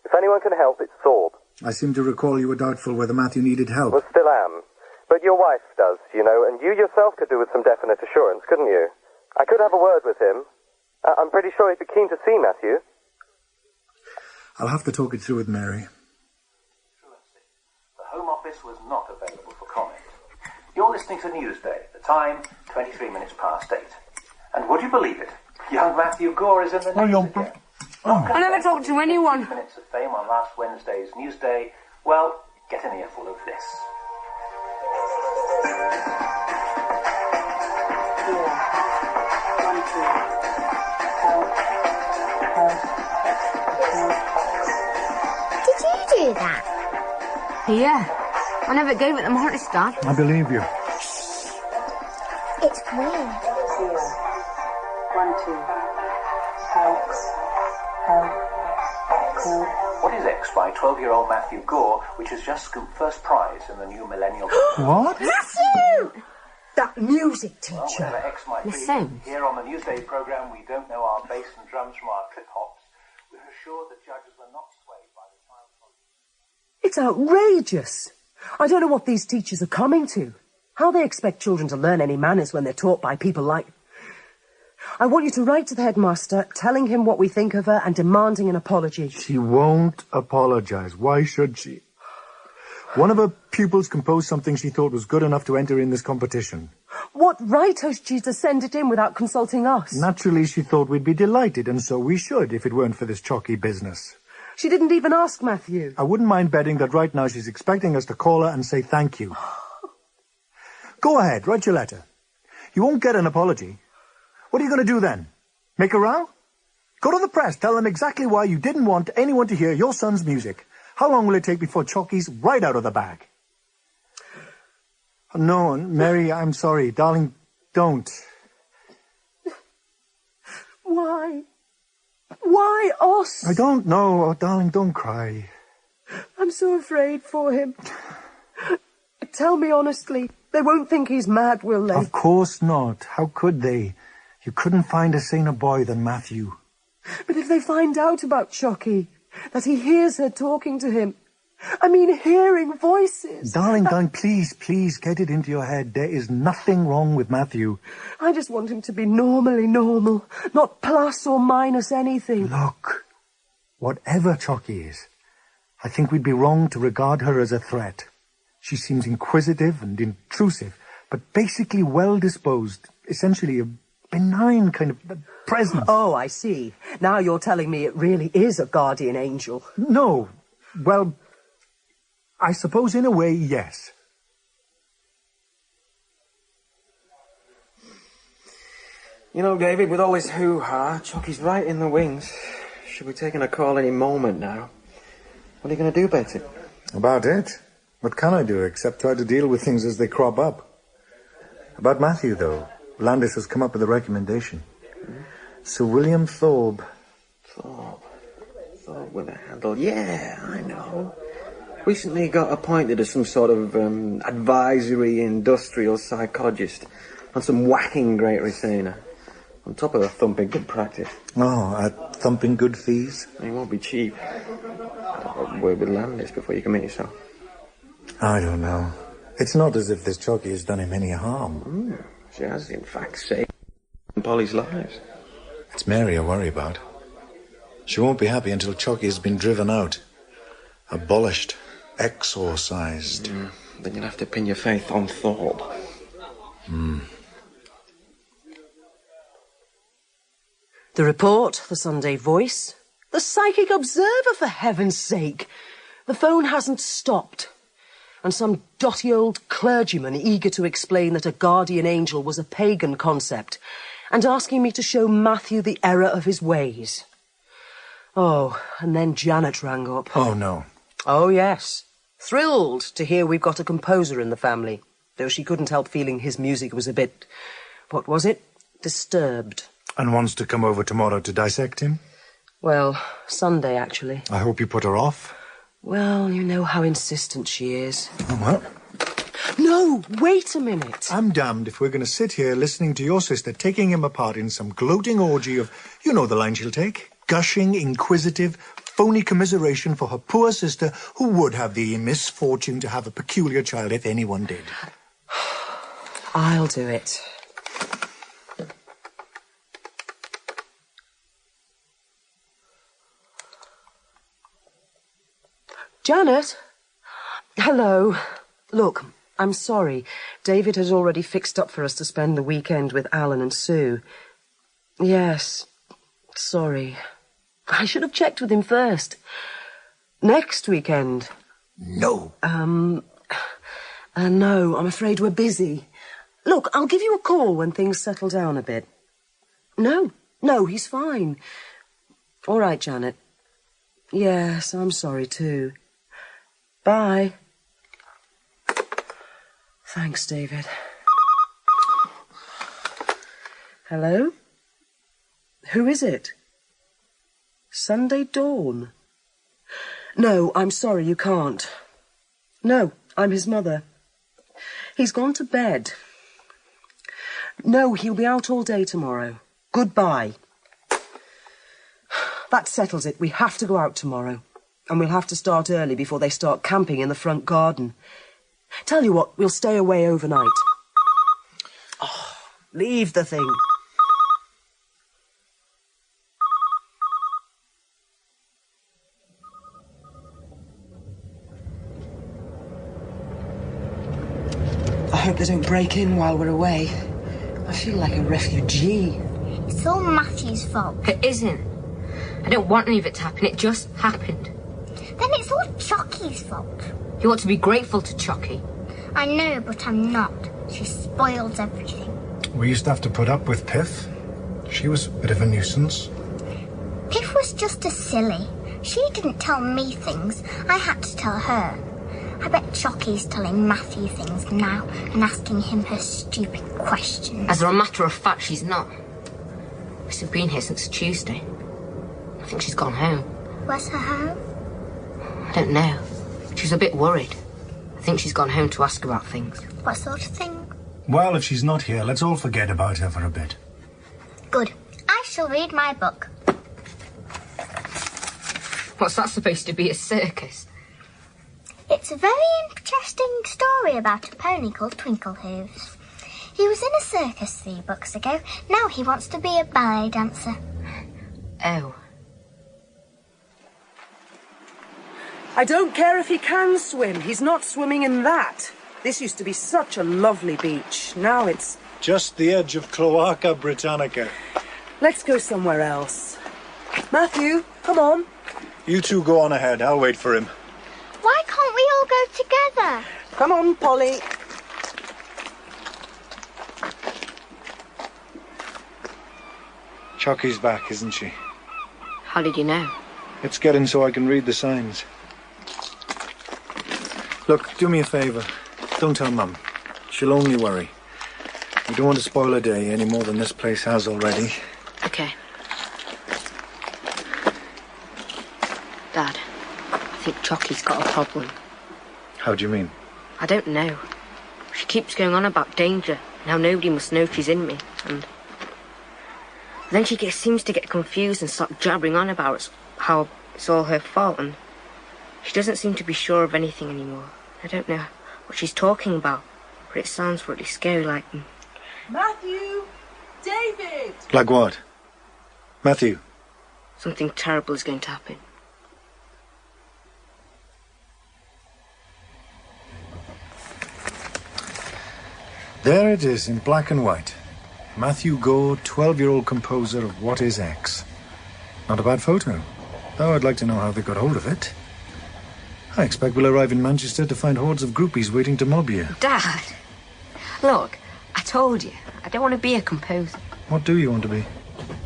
If anyone can help, it's Sorb. I seem to recall you were doubtful whether Matthew needed help. Well, still am. But your wife does, you know, and you yourself could do with some definite assurance, couldn't you? I could have a word with him. I'm pretty sure he'd be keen to see Matthew. I'll have to talk it through with Mary. The Home Office was not available for comment. You're listening to Newsday. The time, 23 minutes past 8. And would you believe it? Young Matthew Gore is in the news again. I never talked to anyone. Minutes of fame on last Wednesday's Newsday. Well, get an earful of this. Did you do that? Yeah. I never gave it them honest, Dad. I believe you. It's weird. 1, 2. Help. Help. What is X by 12-year-old Matthew Gore, which has just scooped first prize in the new millennial... What? Matthew! That music teacher. Well, whatever X might be, Listen. here on the Newsday programme, we don't know our bass and drums from our trip-hops. We're assured the judges were not swayed by the child's... It's outrageous. I don't know what these teachers are coming to. How they expect children to learn any manners when they're taught by people like... I want you to write to the headmaster, telling him what we think of her and demanding an apology. She won't apologise. Why should she? One of her pupils composed something she thought was good enough to enter in this competition. What right has she to send it in without consulting us? Naturally, she thought we'd be delighted, and so we should, if it weren't for this Chocky business. She didn't even ask Matthew. I wouldn't mind betting that right now she's expecting us to call her and say thank you. Go ahead, write your letter. You won't get an apology. What are you going to do then? Make a row? Go to the press, tell them exactly why you didn't want anyone to hear your son's music. How long will it take before Chocky's right out of the bag? No, Mary, I'm sorry. Darling, don't. Why? Why us? I don't know. Oh, darling, don't cry. I'm so afraid for him. Tell me honestly, they won't think he's mad, will they? Of course not. How could they? You couldn't find a saner boy than Matthew. But if they find out about Chocky, that he hears her talking to him, I mean hearing voices... Darling, please get it into your head. There is nothing wrong with Matthew. I just want him to be normally normal, not plus or minus anything. Look, whatever Chocky is, I think we'd be wrong to regard her as a threat. She seems inquisitive and intrusive, but basically well-disposed, essentially a benign kind of presence. Oh, I see. Now you're telling me it really is a guardian angel. No. Well, I suppose in a way, yes. You know, David, with all this hoo-ha, Chocky's right in the wings. She'll be taking a call any moment now. What are you going to do about it? About it? What can I do except try to deal with things as they crop up? About Matthew, though, Landis has come up with a recommendation. Sir William Thorpe. Thorpe with a handle. Yeah, I know. Recently got appointed as some sort of advisory industrial psychologist on some whacking great retainer. On top of a thumping good practice. Oh, at thumping good fees? It won't be cheap. I'll word with Landis before you commit yourself. I don't know. It's not as if this Chocky has done him any harm. She has, in fact, saved Polly's lives. It's Mary I worry about. She won't be happy until Chocky has been driven out. Abolished. Exorcised. Then you'll have to pin your faith on Thorpe. The Report, the Sunday Voice, the Psychic Observer, for heaven's sake. The phone hasn't stopped. And some dotty old clergyman eager to explain that a guardian angel was a pagan concept and asking me to show Matthew the error of his ways. Oh, and then Janet rang up. Oh, no. Oh, yes. Thrilled to hear we've got a composer in the family, though she couldn't help feeling his music was a bit, what was it? Disturbed. And wants to come over tomorrow to dissect him? Well, Sunday, actually. I hope you put her off. Well, you know how insistent she is. Oh, well. No, wait a minute. I'm damned if we're going to sit here listening to your sister taking him apart in some gloating orgy of, you know the line she'll take, gushing, inquisitive, phony commiseration for her poor sister who would have the misfortune to have a peculiar child if anyone did. I'll do it. Janet? Hello. Look, I'm sorry. David has already fixed up for us to spend the weekend with Alan and Sue. Yes. Sorry. I should have checked with him first. Next weekend? No. No, I'm afraid we're busy. Look, I'll give you a call when things settle down a bit. No, he's fine. All right, Janet. Yes, I'm sorry too. Bye. Thanks, David. Hello? Who is it? Sunday Dawn? No, I'm sorry, you can't. No, I'm his mother. He's gone to bed. No, he'll be out all day tomorrow. Goodbye. That settles it. We have to go out tomorrow. And we'll have to start early before they start camping in the front garden. Tell you what, we'll stay away overnight. Oh, leave the thing. I hope they don't break in while we're away. I feel like a refugee. It's all Matthew's fault. It isn't. I don't want any of it to happen. It just happened. Then it's all Chocky's fault. You ought to be grateful to Chocky. I know, but I'm not. She spoils everything. We used to have to put up with Piff. She was a bit of a nuisance. Piff was just as silly. She didn't tell me things. I had to tell her. I bet Chocky's telling Matthew things now and asking him her stupid questions. As a matter of fact, she's not. She's been here since Tuesday. I think she's gone home. Where's her home? I don't know. She's a bit worried. I think she's gone home to ask about things. What sort of thing? Well, if she's not here, let's all forget about her for a bit. Good. I shall read my book. What's that supposed to be, a circus? It's a very interesting story about a pony called Twinklehoofs. He was in a circus 3 books ago. Now he wants to be a ballet dancer. Oh. I don't care if he can swim. He's not swimming in that. This used to be such a lovely beach. Now it's... Just the edge of Cloaca Britannica. Let's go somewhere else. Matthew, come on. You two go on ahead. I'll wait for him. Why can't we all go together? Come on, Polly. Chocky's back, isn't she? How did you know? Let's get in so I can read the signs. Look, do me a favour. Don't tell Mum. She'll only worry. We don't want to spoil her day any more than this place has already. Okay. Dad, I think Chocky's got a problem. How do you mean? I don't know. She keeps going on about danger and how nobody must know she's in me, and then she seems to get confused and start jabbering on about how it's all her fault, and she doesn't seem to be sure of anything anymore. I don't know what she's talking about, but it sounds really scary, like... Matthew! David! Like what? Matthew? Something terrible is going to happen. There it is, in black and white. Matthew Gore, 12-year-old composer of What Is X. Not a bad photo, though I'd like to know how they got hold of it. I expect we'll arrive in Manchester to find hordes of groupies waiting to mob you. Dad! Look, I told you, I don't want to be a composer. What do you want to be?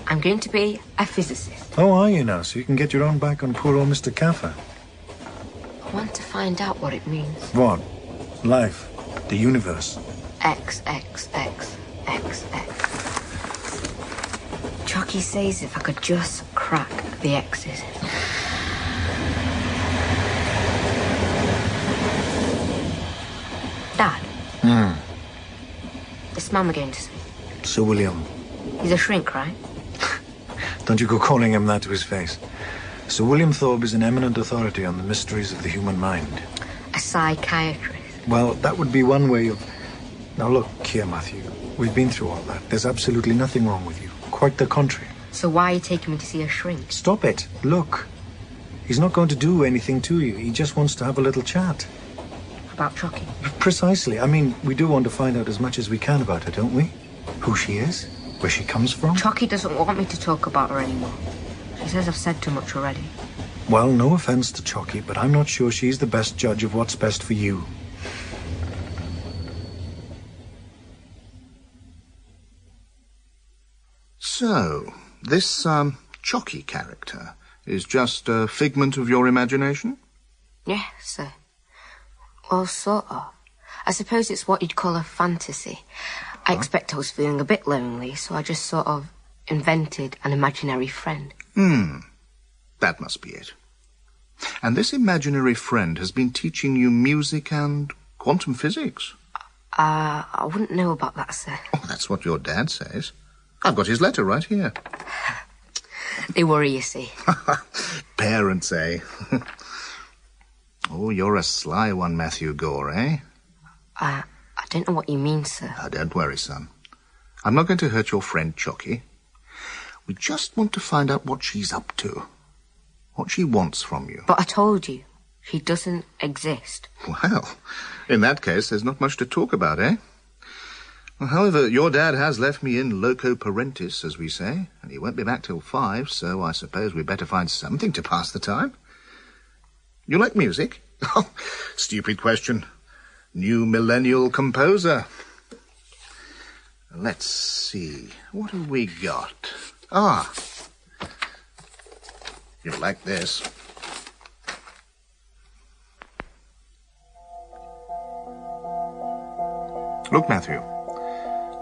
I'm going to be a physicist. Oh, are you now? So you can get your own back on poor old Mr. Caffer. I want to find out what it means. What? Life. The universe. X, X, X, X, X. Chocky says if I could just crack the X's. Dad. This man we're going to see. Sir William. He's a shrink, right? Don't you go calling him that to his face. Sir William Thorpe is an eminent authority on the mysteries of the human mind. A psychiatrist. Well, that would be one way of... Now look here, Matthew. We've been through all that. There's absolutely nothing wrong with you. Quite the contrary. So why are you taking me to see a shrink? Stop it. Look. He's not going to do anything to you. He just wants to have a little chat. About Chocky? Precisely. I mean, we do want to find out as much as we can about her, don't we? Who she is, where she comes from. Chocky doesn't want me to talk about her anymore. She says I've said too much already. Well, no offense to Chocky, but I'm not sure she's the best judge of what's best for you. So, this, Chocky character is just a figment of your imagination? Yes, sir. Well, sort of. I suppose it's what you'd call a fantasy. I expect I was feeling a bit lonely, so I just sort of invented an imaginary friend. That must be it. And this imaginary friend has been teaching you music and quantum physics? I wouldn't know about that, sir. Oh, that's what your dad says. I've got his letter right here. They worry, you see. Parents, eh? Oh, you're a sly one, Matthew Gore, eh? I don't know what you mean, sir. Don't worry, son. I'm not going to hurt your friend Chocky. We just want to find out what she's up to. What she wants from you. But I told you, she doesn't exist. Well, in that case, there's not much to talk about, eh? Well, however, your dad has left me in loco parentis, as we say, and he won't be back till 5, so I suppose we'd better find something to pass the time. You like music? Oh, stupid question. New millennial composer. Let's see. What have we got? Ah. You'll like this. Look, Matthew.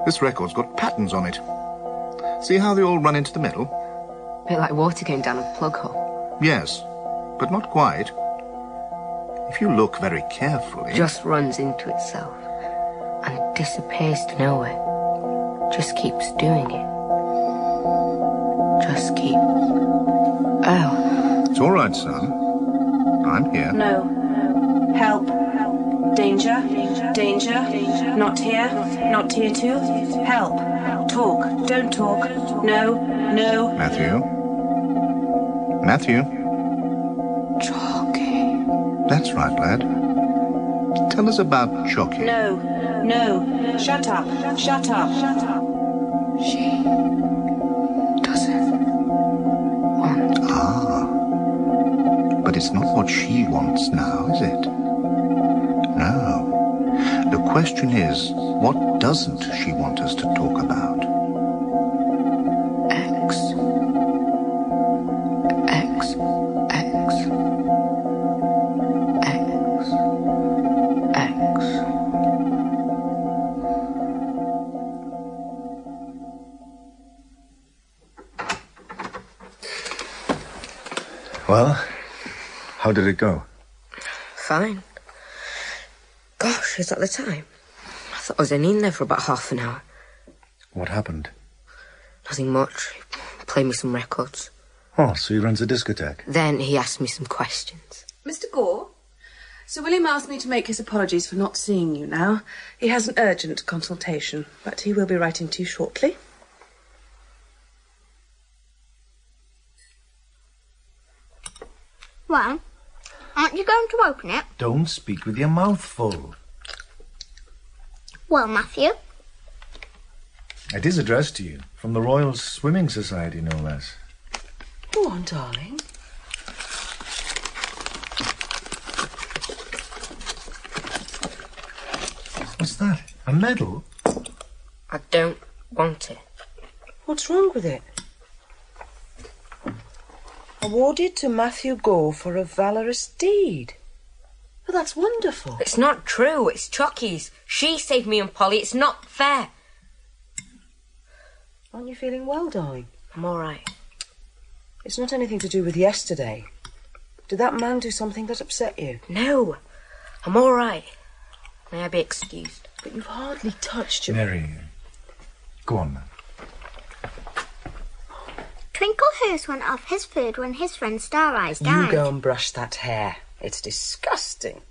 This record's got patterns on it. See how they all run into the middle? A bit like water going down a plug hole. Yes, but not quite. If you look very carefully... Just runs into itself and disappears to nowhere. Just keeps doing it. Just keeps... Oh. It's all right, son. I'm here. No. Help. Danger. Danger. Not here. Not here too. Help. Talk. Don't talk. No. No. Matthew. Matthew. Chocky. That's right, lad. Tell us about Chocky. No. No. Shut up. Shut up. Shut up. She doesn't want... Ah. But it's not what she wants now, is it? No. The question is, what doesn't she want us to talk about? X. X. X. X. X. Well, how did it go? Fine. Gosh, is that the time? I thought I was only in there for about half an hour. What happened? Nothing much. He played me some records. Oh, so he runs a discotheque? Then he asked me some questions. Mr. Gore, Sir William asked me to make his apologies for not seeing you now. He has an urgent consultation, but he will be writing to you shortly. Well, aren't you going to open it? Don't speak with your mouth full. Well, Matthew. It is addressed to you, from the Royal Swimming Society, no less. Go on, darling. What's that? A medal? I don't want it. What's wrong with it? Awarded to Matthew Gore for a valorous deed. Well, that's wonderful. It's not true. It's Chocky's. She saved me and Polly. It's not fair. Aren't you feeling well, darling? I'm all right. It's not anything to do with yesterday. Did that man do something that upset you? No. I'm all right. May I be excused? But you've hardly touched your... Mary, go on, man. Twinklehearst went off his food when his friend Star Eyes died. You go and brush that hair. It's disgusting.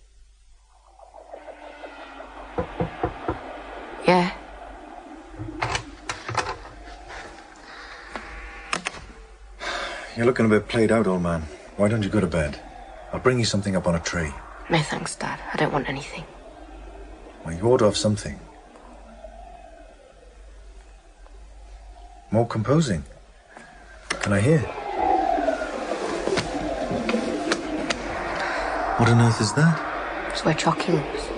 Yeah. You're looking a bit played out, old man. Why don't you go to bed? I'll bring you something up on a tray. No thanks, Dad. I don't want anything. Well, you ought to have something. More composing. Can I hear? What on earth is that? It's where Chocky lives.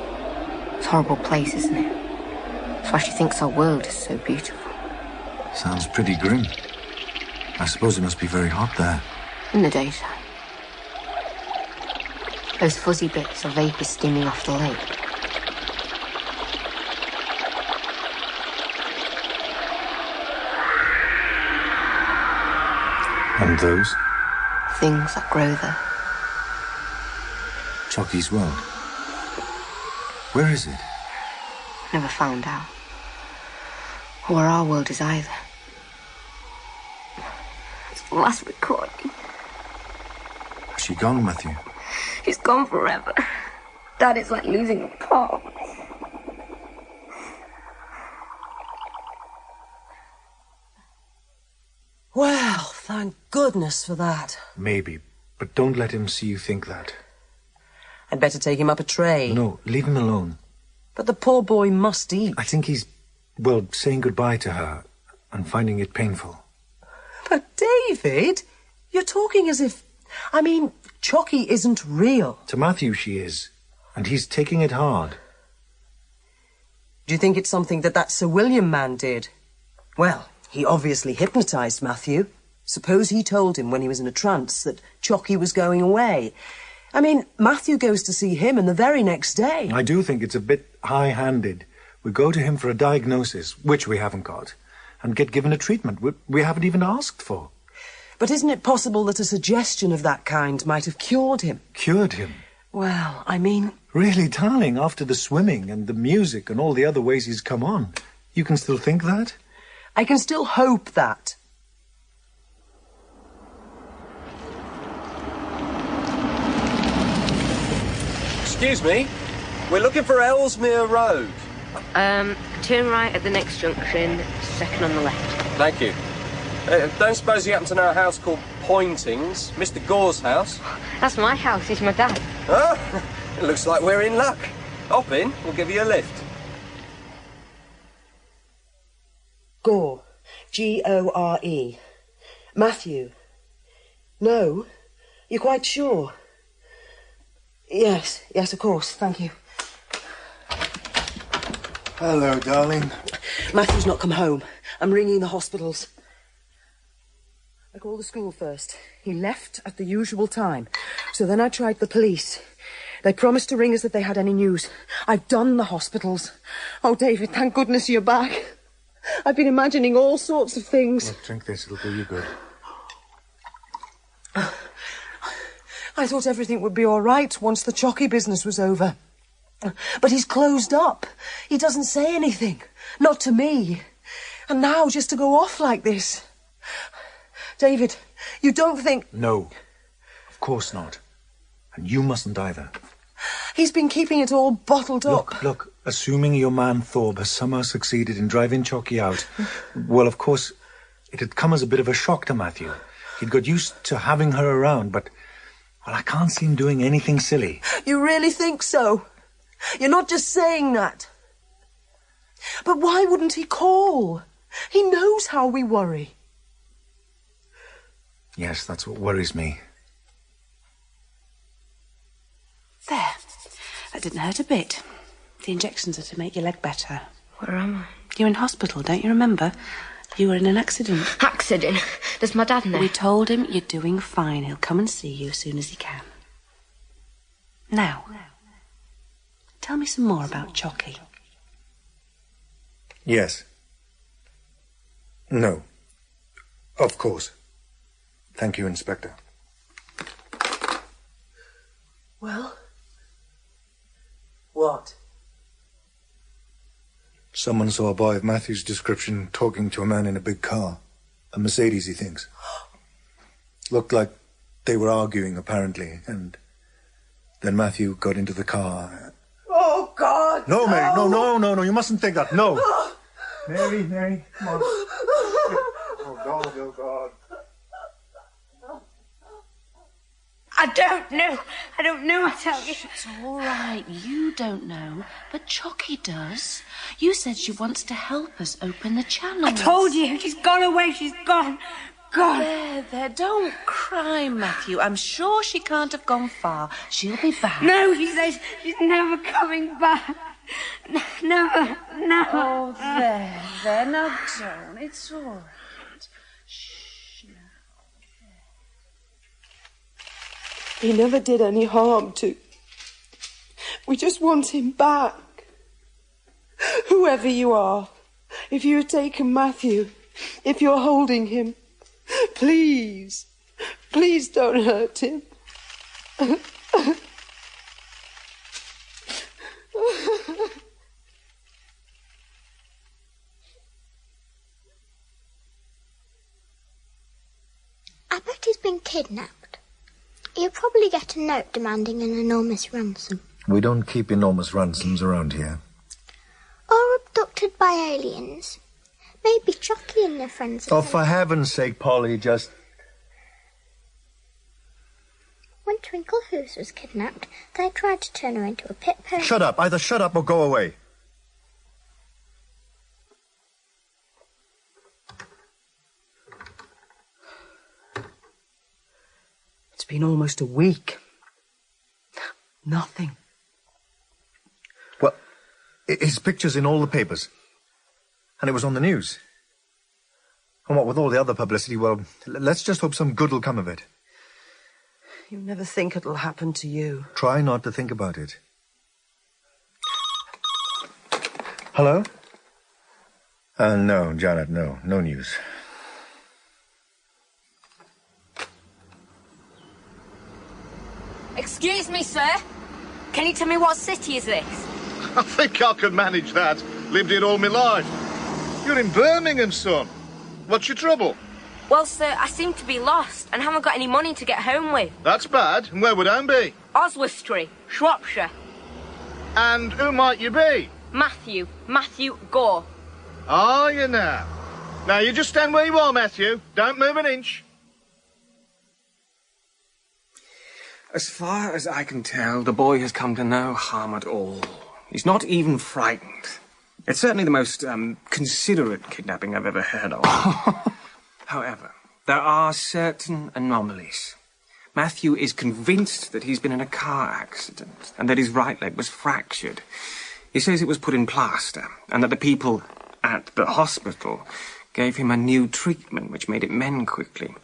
It's a horrible place, isn't it? That's why she thinks our world is so beautiful. Sounds pretty grim. I suppose it must be very hot there. In the daytime. Those fuzzy bits are vapour steaming off the lake. And those? Things that grow there. Chocky's world. Where is it? Never found out. Or where our world is either. It's the last recording. Is she gone, Matthew? She's gone forever. Dad, it's like losing a part. Thank goodness for that. Maybe, but don't let him see you think that. I'd better take him up a tray. No, leave him alone. But the poor boy must eat. I think he's, well, saying goodbye to her and finding it painful. But David, you're talking as if... I mean, Chocky isn't real. To Matthew she is, and he's taking it hard. Do you think it's something that Sir William man did? Well, he obviously hypnotised Matthew. Suppose he told him when he was in a trance that Chocky was going away. I mean, Matthew goes to see him and the very next day. I do think it's a bit high-handed. We go to him for a diagnosis, which we haven't got, and get given a treatment we haven't even asked for. But isn't it possible that a suggestion of that kind might have cured him? Cured him? Well, I mean... Really, darling, after the swimming and the music and all the other ways he's come on, you can still think that? I can still hope that. Excuse me, we're looking for Ellesmere Road. Turn right at the next junction, second on the left. Thank you. Don't suppose you happen to know a house called Pointings? Mr. Gore's house? That's my house, he's my dad. Oh, it looks like we're in luck. Hop in, we'll give you a lift. Gore. G-O-R-E. Matthew. No? You're quite sure? Yes, of course, thank you. Hello, darling. Matthew's not come home. I'm ringing the hospitals. I called the school first. He left at the usual time. So then I tried the police. They promised to ring us if they had any news. I've done the hospitals. Oh, David, thank goodness you're back. I've been imagining all sorts of things. Look, drink this, it'll do you good. I thought everything would be all right once the Chocky business was over. But he's closed up. He doesn't say anything. Not to me. And now just to go off like this. David, you don't think... No, of course not. And you mustn't either. He's been keeping it all bottled up. Look, assuming your man Thorpe has somehow succeeded in driving Chocky out, well, of course, it had come as a bit of a shock to Matthew. He'd got used to having her around, but, well, I can't see him doing anything silly. You really think so? You're not just saying that. But why wouldn't he call? He knows how we worry. Yes, that's what worries me. There. That didn't hurt a bit. The injections are to make your leg better. Where am I? You're in hospital, don't you remember? You were in an accident. Accident? Does my dad know? We told him you're doing fine. He'll come and see you as soon as he can. Now, tell me some more about Chocky. Yes. No. Of course. Thank you, Inspector. Well? What? Someone saw a boy of Matthew's description talking to a man in a big car. A Mercedes, he thinks. Looked like they were arguing, apparently, and then Matthew got into the car. Oh, God! No, Mary, no, you mustn't think that, no. Mary, come on. Oh, God. I don't know, I tell you. It's all right, you don't know, but Chocky does. You said she wants to help us open the channels. I told you, she's gone away, she's gone. There, don't cry, Matthew. I'm sure she can't have gone far. She'll be back. No, she says she's never coming back. Never. Oh, there, now don't. It's all right. He never did any harm to... We just want him back. Whoever you are, if you have taken Matthew, if you're holding him, please don't hurt him. I bet he's been kidnapped. You'll probably get a note demanding an enormous ransom. We don't keep enormous ransoms around here. Or abducted by aliens. Maybe Chocky and their friends. Oh, for heaven's sake, Polly, just When Twinklehoos was kidnapped, they tried to turn her into a pit pony. Shut up. Either shut up or go away. It's been almost a week. Nothing. Well, his picture's in all the papers. And it was on the news. And what with all the other publicity, well, let's just hope some good will come of it. You never think it'll happen to you. Try not to think about it. Hello? No, Janet, no. No news. Excuse me, sir. Can you tell me what city is this? I think I could manage that. Lived here all my life. You're in Birmingham, son. What's your trouble? Well, sir, I seem to be lost and haven't got any money to get home with. That's bad. And where would I be? Oswestry, Shropshire. And who might you be? Matthew Gore. Are you now? Now, you just stand where you are, Matthew. Don't move an inch. As far as I can tell, the boy has come to no harm at all. He's not even frightened. It's certainly the most considerate kidnapping I've ever heard of. However, there are certain anomalies. Matthew is convinced that he's been in a car accident and that his right leg was fractured. He says it was put in plaster and that the people at the hospital gave him a new treatment which made it mend quickly.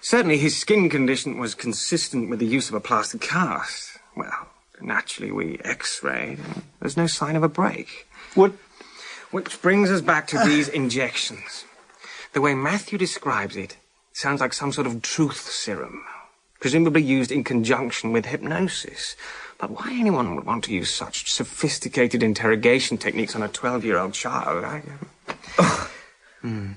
Certainly his skin condition was consistent with the use of a plaster cast. Well, naturally we x-rayed and there's no sign of a break. Which brings us back to these injections. The way Matthew describes it sounds like some sort of truth serum, presumably used in conjunction with hypnosis. But why anyone would want to use such sophisticated interrogation techniques on a 12-year-old child, Well,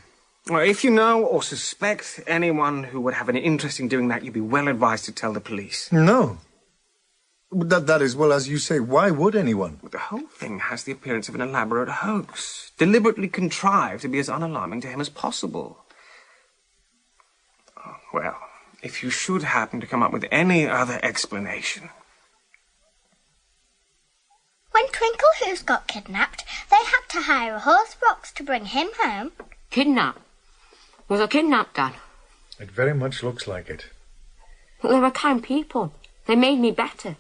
if you know or suspect anyone who would have an interest in doing that, you'd be well advised to tell the police. No. That is, well, as you say, why would anyone? The whole thing has the appearance of an elaborate hoax, deliberately contrived to be as unalarming to him as possible. Oh, well, if you should happen to come up with any other explanation... When Twinklehoos got kidnapped, they had to hire a horse box to bring him home. Kidnapped? Was I kidnapped, Dad? It very much looks like it. But they were kind people. They made me better.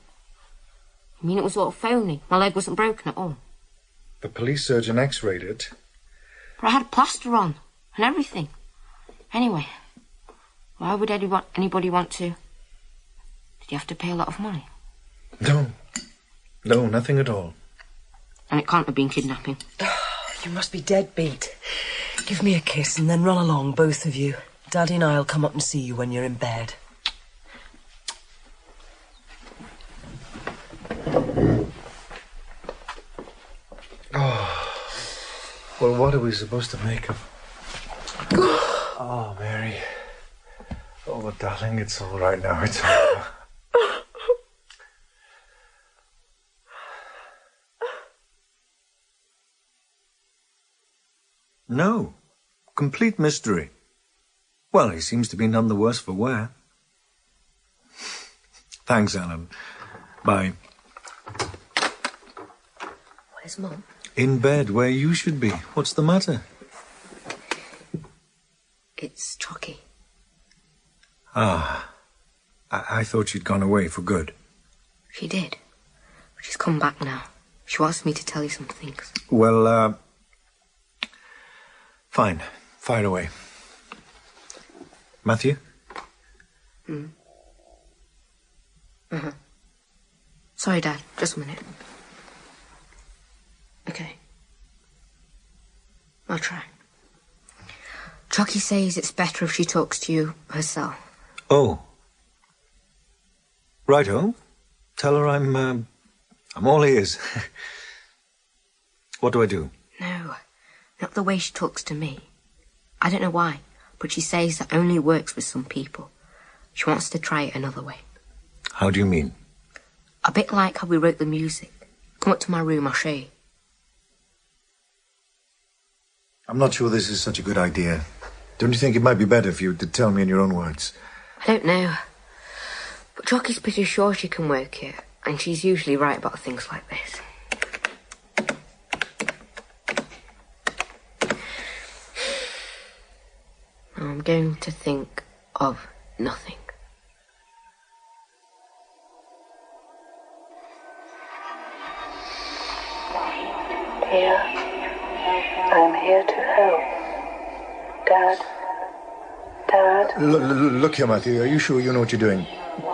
I mean, it was all phony. My leg wasn't broken at all. The police surgeon x-rayed it. But I had plaster on and everything. Anyway, why would anybody want to? Did you have to pay a lot of money? No. No, nothing at all. And it can't have been kidnapping. You must be dead beat. Give me a kiss and then run along, both of you. Daddy and I'll come up and see you when you're in bed. Oh. Well, what are we supposed to make of... Oh, Mary. Oh, darling, it's all right now. It's over. No. Complete mystery. Well, he seems to be none the worse for wear. Thanks, Alan. Bye. Where's Mum? In bed, where you should be. What's the matter? It's Chocky. Ah. I thought she'd gone away for good. She did. But she's come back now. She wants me to tell you some things. Well, fine. Fire away. Matthew? Sorry, Dad. Just a minute. Okay. I'll try. Chocky says it's better if she talks to you herself. Oh. Righto. Tell her I'm all ears. What do I do? No, not the way she talks to me. I don't know why, but she says that only works with some people. She wants to try it another way. How do you mean? A bit like how we wrote the music. Come up to my room, I'll show you. I'm not sure this is such a good idea. Don't you think it might be better for you to tell me in your own words? I don't know. But Chocky's pretty sure she can work here, and she's usually right about things like this. Now I'm going to think of nothing. Here, I'm here to help. Dad. Dad. Look here, Matthew. Are you sure you know what you're doing?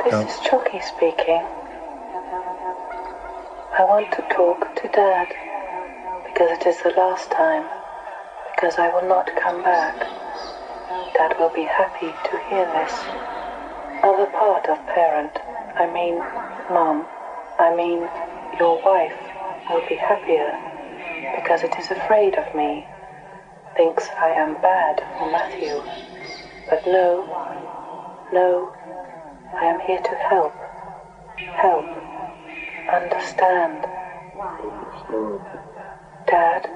This is Chocky speaking. I want to talk to Dad, because it is the last time, because I will not come back. Dad will be happy to hear this. Other part of parent, I mean Mom, I mean your wife, will be happier, because it is afraid of me, thinks I am bad for Matthew. But no, I am here to help. Help. Understand. Dad.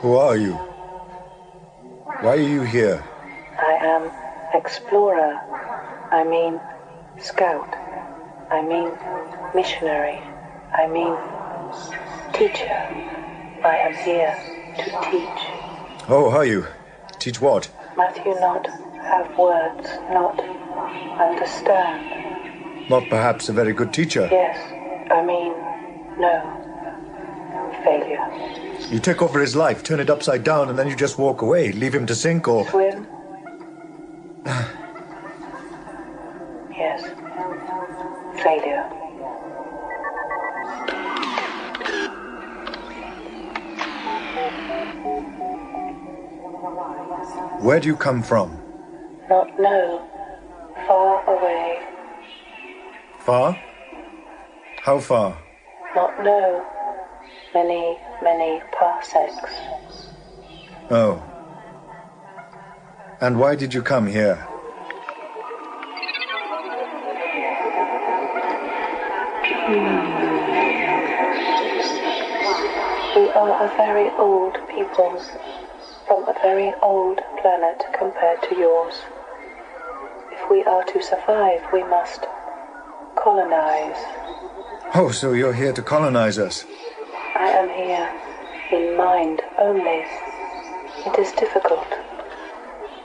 Who are you? Why are you here? I am explorer. I mean scout. I mean missionary. I mean teacher. I am here to teach. Oh, are you? Teach what? Matthew not have words, not understand. Not perhaps a very good teacher. Yes, I mean, no. Failure. You take over his life, turn it upside down, and then you just walk away, leave him to sink or... Swim? Yes. Failure. Where do you come from? Not know. Far away. Far? How far? Not know. Many, many parsecs. Oh. And why did you come here? We are a very old people, from a very old planet compared to yours. If we are to survive, we must colonize. Oh, so you're here to colonize us. I am here in mind only. It is difficult.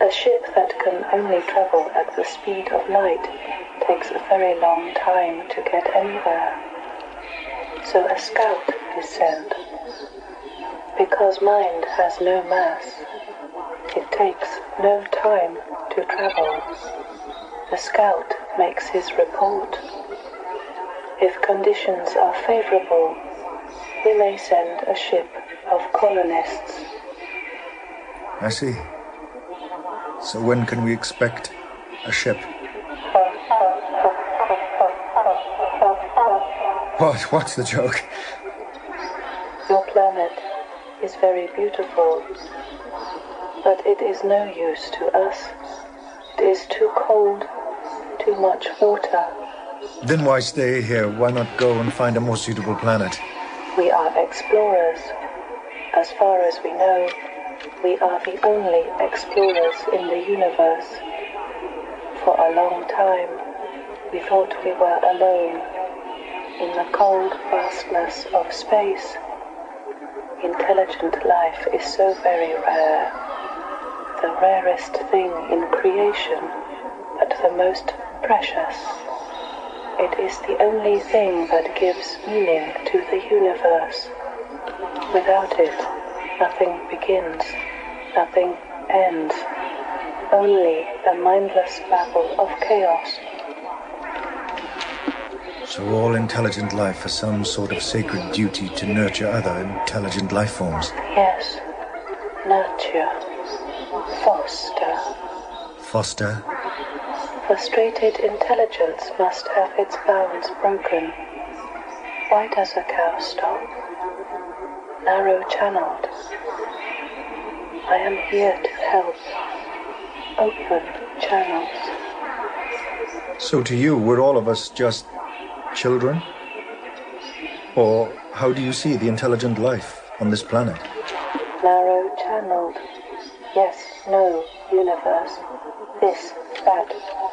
A ship that can only travel at the speed of light takes a very long time to get anywhere. So a scout is sent. Because mind has no mass, it takes no time to travel. The scout makes his report. If conditions are favorable, we may send a ship of colonists. I see. So when can we expect a ship? What's the joke? Your planet is very beautiful, but it is no use to us. It is too cold, too much water. Then why stay here? Why not go and find a more suitable planet? We are explorers. As far as we know, we are the only explorers in the universe. For a long time, we thought we were alone in the cold vastness of space. Intelligent life is so very rare, the rarest thing in creation, but the most precious. It is the only thing that gives meaning to the universe. Without it, nothing begins, nothing ends, only a mindless babble of chaos. So all intelligent life has some sort of sacred duty to nurture other intelligent life forms. Yes. Nurture. Foster. Foster? Frustrated intelligence must have its bounds broken. Why does a cow stop? Narrow-channeled. I am here to help. Open channels. So to you, we're all of us just children? Or how do you see the intelligent life on this planet? Narrow-channeled. Yes, no, universe. This, that,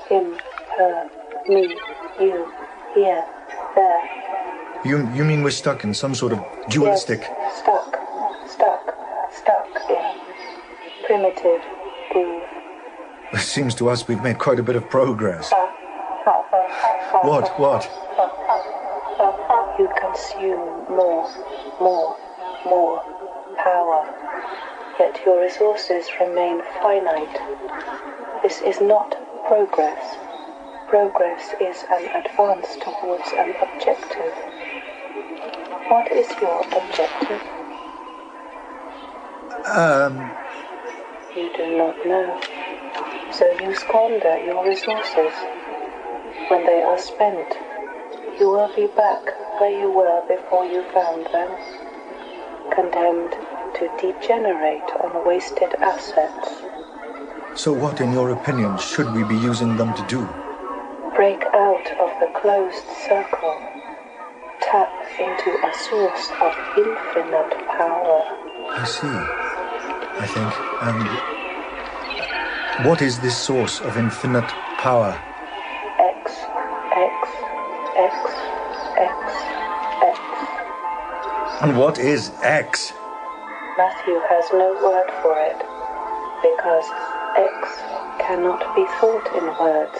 him, her. me, you, here, there. You mean we're stuck in some sort of dualistic... Yes, stuck in primitive groove. It seems to us we've made quite a bit of progress. What? You consume more power, yet your resources remain finite. This is not progress. Progress is an advance towards an objective. What is your objective? You do not know. So you squander your resources. When they are spent, you will be back where you were before you found them, condemned to degenerate on wasted assets. So what, in your opinion, should we be using them to do? Break out of the closed circle. Tap into a source of infinite power. I see, I think. And what is this source of infinite power? X. And what is X? Matthew has no word for it, because X cannot be thought in words.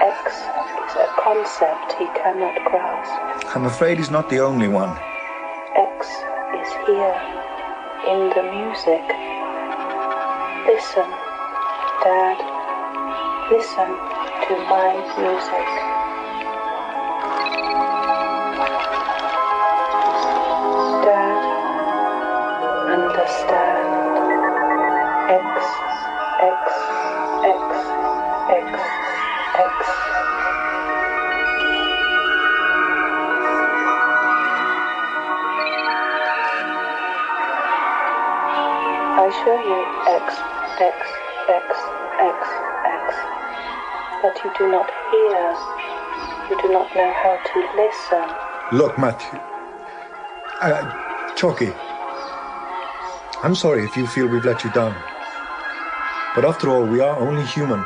X is a concept he cannot grasp. I'm afraid he's not the only one. X is here, in the music. Listen, Dad. Listen to my music. Dad, understand. X. I show you X, but you do not hear. You do not know how to listen. Look, Matthew. Chocky. I'm sorry if you feel we've let you down. But after all, we are only human.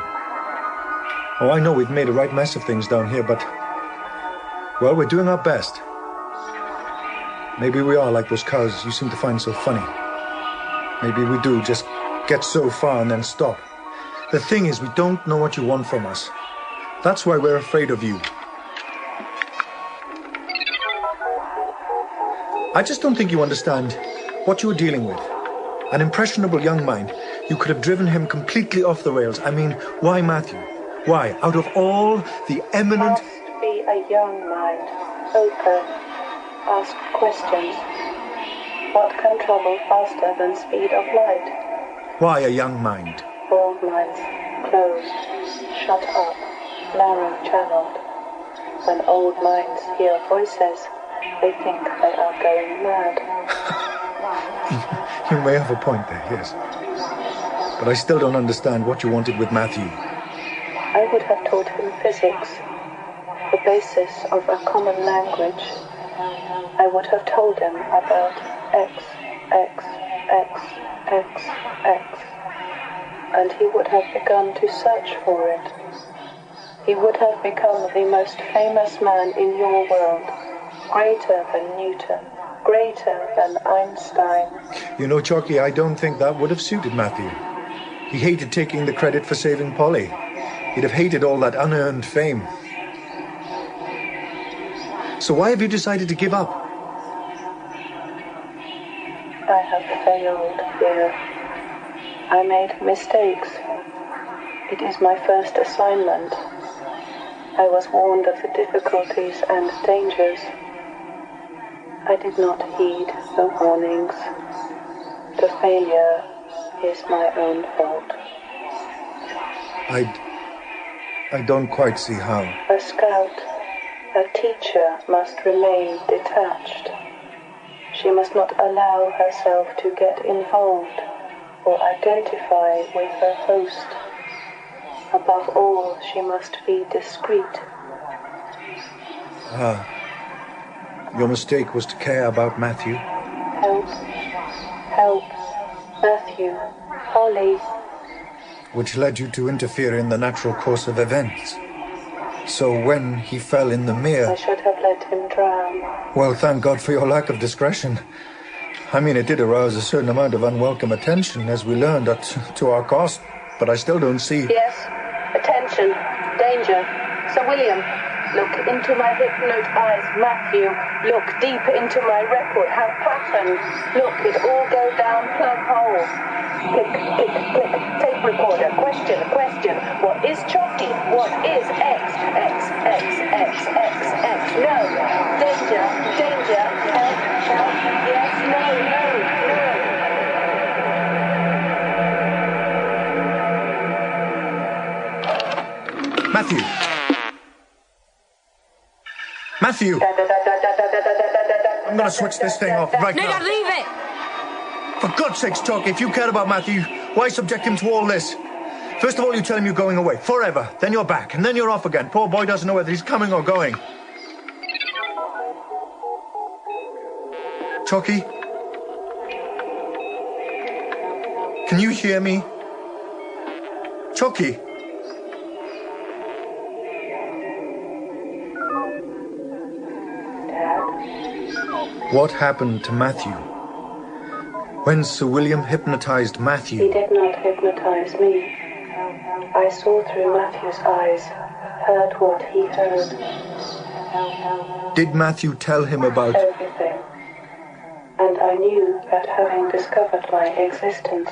Oh, I know we've made a right mess of things down here, but... well, we're doing our best. Maybe we are like those cows you seem to find so funny. Maybe we do just get so far and then stop. The thing is, we don't know what you want from us. That's why we're afraid of you. I just don't think you understand what you were dealing with. An impressionable young mind. You could have driven him completely off the rails. I mean, why Matthew? Why? Out of all the eminent... Must be a young mind. Open. Ask questions. What can travel faster than speed of light? Why a young mind? Old minds. Closed. Shut up. Narrow-channeled. When old minds hear voices, they think they are going mad. You may have a point there, yes. But I still don't understand what you wanted with Matthew. I would have taught him physics, the basis of a common language. I would have told him about X, and he would have begun to search for it. He would have become the most famous man in your world, greater than Newton, greater than Einstein. You know, Chocky, I don't think that would have suited Matthew. He hated taking the credit for saving Polly. He'd have hated all that unearned fame. So why have you decided to give up? I have failed here. I made mistakes. It is my first assignment. I was warned of the difficulties and dangers. I did not heed the warnings. The failure is my own fault. I don't quite see how. A scout, a teacher must remain detached. She must not allow herself to get involved or identify with her host. Above all, she must be discreet. Your mistake was to care about Matthew. Help, Matthew, Polly. Which led you to interfere in the natural course of events. So when he fell in the I mere... should have let him drown. Well, thank God for your lack of discretion. I mean, it did arouse a certain amount of unwelcome attention, as we learned, to our cost. But I still don't see... Yes. Attention. Danger. Sir William. Look into my hypnote eyes, Matthew. Look deep into my record. Have passion. Look, it all go down plug hole. Click, click, click. Tape recorder. Question, question. What is Chocky? What is X? X, X, X, X, X. No. Danger, danger. Help, help. Yes, no, no, no. Matthew! Matthew! I'm gonna switch this thing off right now. No, Dad, leave it! For God's sakes, Chocky, if you care about Matthew, why subject him to all this? First of all, you tell him you're going away, forever. Then you're back, and then you're off again. Poor boy doesn't know whether he's coming or going. Chocky? Can you hear me? Chocky? What happened to Matthew? When Sir William hypnotized Matthew... He did not hypnotize me. I saw through Matthew's eyes, heard what he heard. Did Matthew tell him about... Everything. And I knew that having discovered my existence,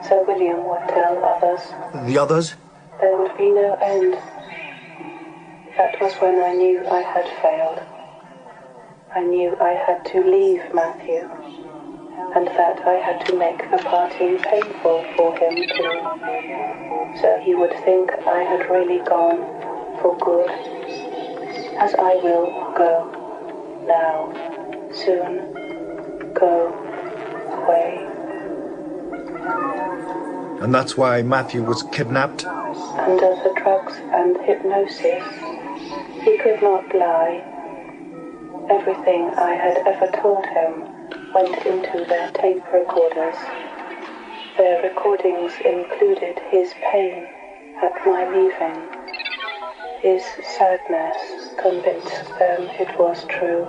Sir William would tell others. The others? There would be no end. That was when I knew I had failed. I knew I had to leave Matthew, and that I had to make the parting painful for him too, so he would think I had really gone for good, as I will go now, soon, go away. And that's why Matthew was kidnapped? Under the drugs and hypnosis, he could not lie. Everything I had ever told him went into their tape recorders. Their recordings included his pain at my leaving. His sadness convinced them it was true.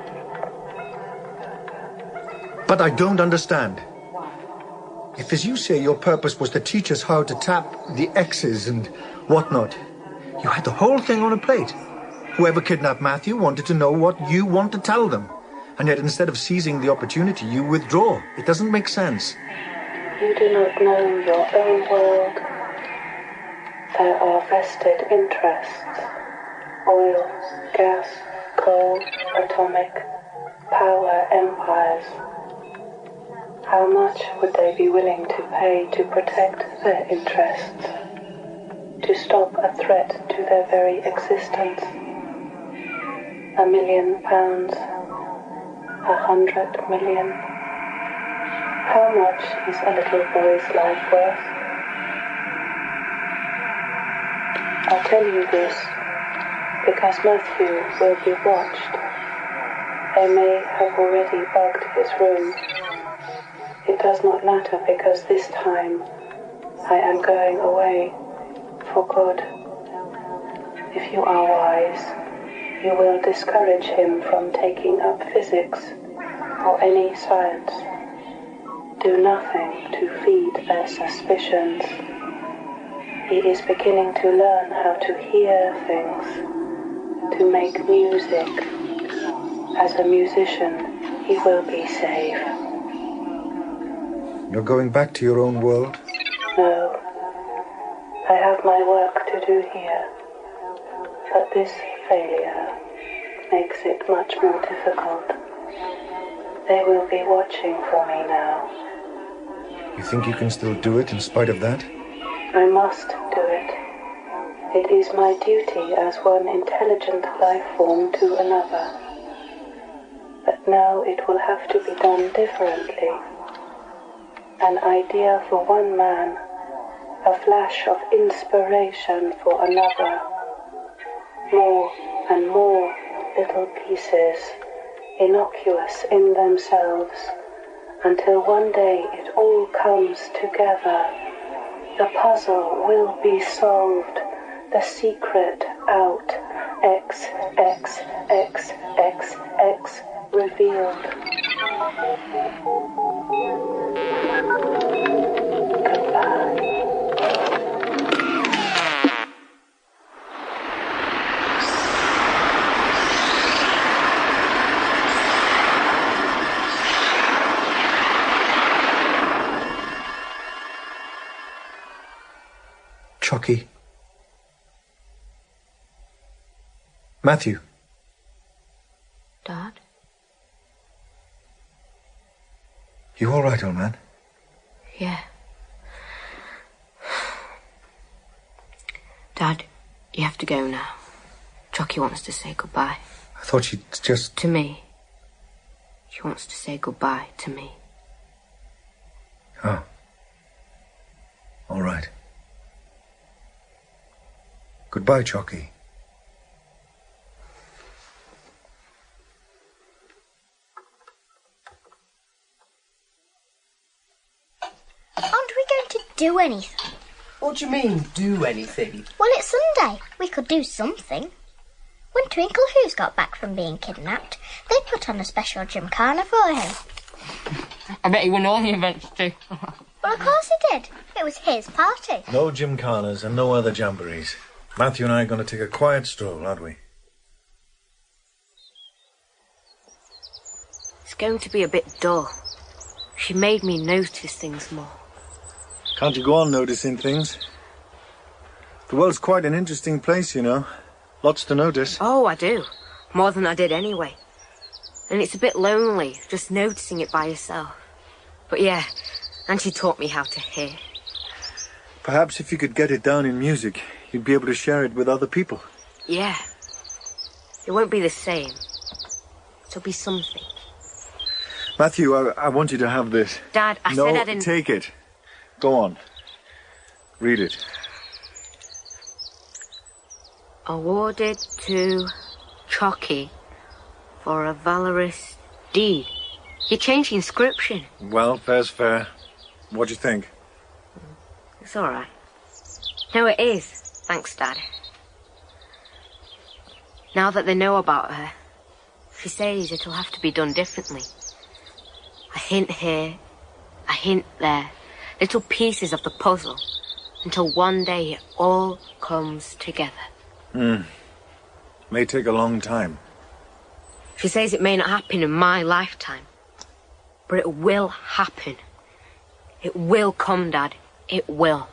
But I don't understand. If, as you say, your purpose was to teach us how to tap the X's and whatnot, you had the whole thing on a plate. Whoever kidnapped Matthew wanted to know what you want to tell them. And yet instead of seizing the opportunity, you withdraw. It doesn't make sense. You do not know your own world. There are vested interests. Oil, gas, coal, atomic, power empires. How much would they be willing to pay to protect their interests? To stop a threat to their very existence? £1 million? 100 million? How much is a little boy's life worth? I tell you this because Matthew will be watched. They may have already bugged his room. It does not matter because this time I am going away for good. If you are wise, you will discourage him from taking up physics or any science. Do nothing to feed their suspicions. He is beginning to learn how to hear things, to make music. As a musician, he will be safe. You're going back to your own world? No. I have my work to do here. But this failure makes it much more difficult. They will be watching for me now. You think you can still do it in spite of that? I must do it. It is my duty as one intelligent life form to another. But now it will have to be done differently. An idea for one man, a flash of inspiration for another. More and more little pieces, innocuous in themselves, until one day it all comes together. The puzzle will be solved, the secret out, X, X, X, X, X, revealed. Goodbye. Chocky. Matthew. Dad? You all right, old man? Yeah. Dad, you have to go now. Chocky wants to say goodbye. I thought she'd just... To me. She wants to say goodbye to me. Oh. All right. Goodbye, Chocky. Aren't we going to do anything? What do you mean, do anything? Well, it's Sunday. We could do something. When Twinkle Who's got back from being kidnapped, they put on a special gymkhana for him. I bet he won all the events too. Well, of course he did. It was his party. No gymkhanas and no other jamborees. Matthew and I are going to take a quiet stroll, aren't we? It's going to be a bit dull. She made me notice things more. Can't you go on noticing things? The world's quite an interesting place, you know. Lots to notice. Oh, I do. More than I did anyway. And it's a bit lonely, just noticing it by yourself. But yeah, and she taught me how to hear. Perhaps if you could get it down in music, you'd be able to share it with other people. Yeah. It won't be the same. It'll be something. Matthew, I want you to have this. Dad, I said I didn't... No, take it. Go on. Read it. Awarded to Chocky for a valorous deed. You changed the inscription. Well, fair's fair. What do you think? It's all right. No, it is. Thanks, Dad. Now that they know about her, she says it'll have to be done differently. A hint here, a hint there, little pieces of the puzzle, until one day it all comes together. May take a long time. She says it may not happen in my lifetime, but it will happen. It will come, Dad. It will.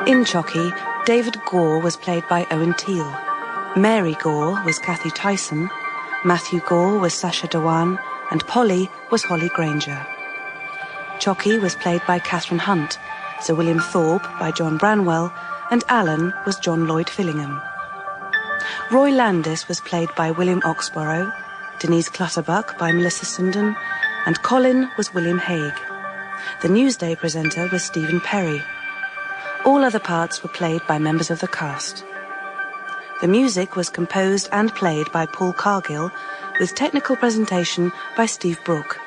In Chocky, David Gore was played by Owen Teale. Mary Gore was Kathy Tyson, Matthew Gore was Sacha Dhawan, and Polly was Holly Granger. Chocky was played by Catherine Hunt, Sir William Thorpe by John Branwell, and Alan was John Lloyd Fillingham. Roy Landis was played by William Oxborough, Denise Clutterbuck by Melissa Sundon, and Colin was William Hague. The Newsday presenter was Stephen Perry. All other parts were played by members of the cast. The music was composed and played by Paul Cargill, with technical presentation by Steve Brooke.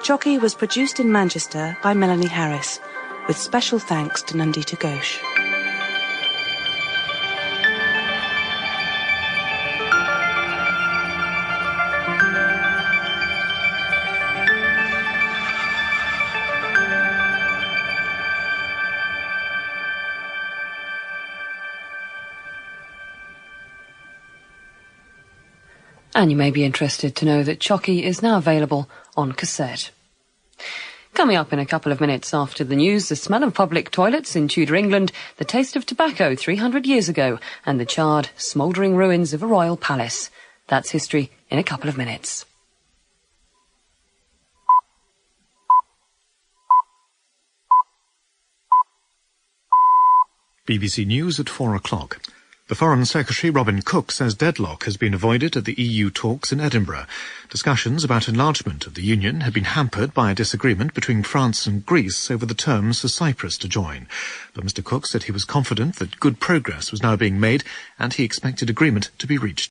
Chocky was produced in Manchester by Melanie Harris, with special thanks to Nandita Ghosh. And you may be interested to know that Chocky is now available on cassette. Coming up in a couple of minutes after the news, the smell of public toilets in Tudor England, the taste of tobacco 300 years ago, and the charred, smouldering ruins of a royal palace. That's history in a couple of minutes. BBC News at 4 o'clock. The Foreign Secretary, Robin Cook, says deadlock has been avoided at the EU talks in Edinburgh. Discussions about enlargement of the Union had been hampered by a disagreement between France and Greece over the terms for Cyprus to join. But Mr Cook said he was confident that good progress was now being made and he expected agreement to be reached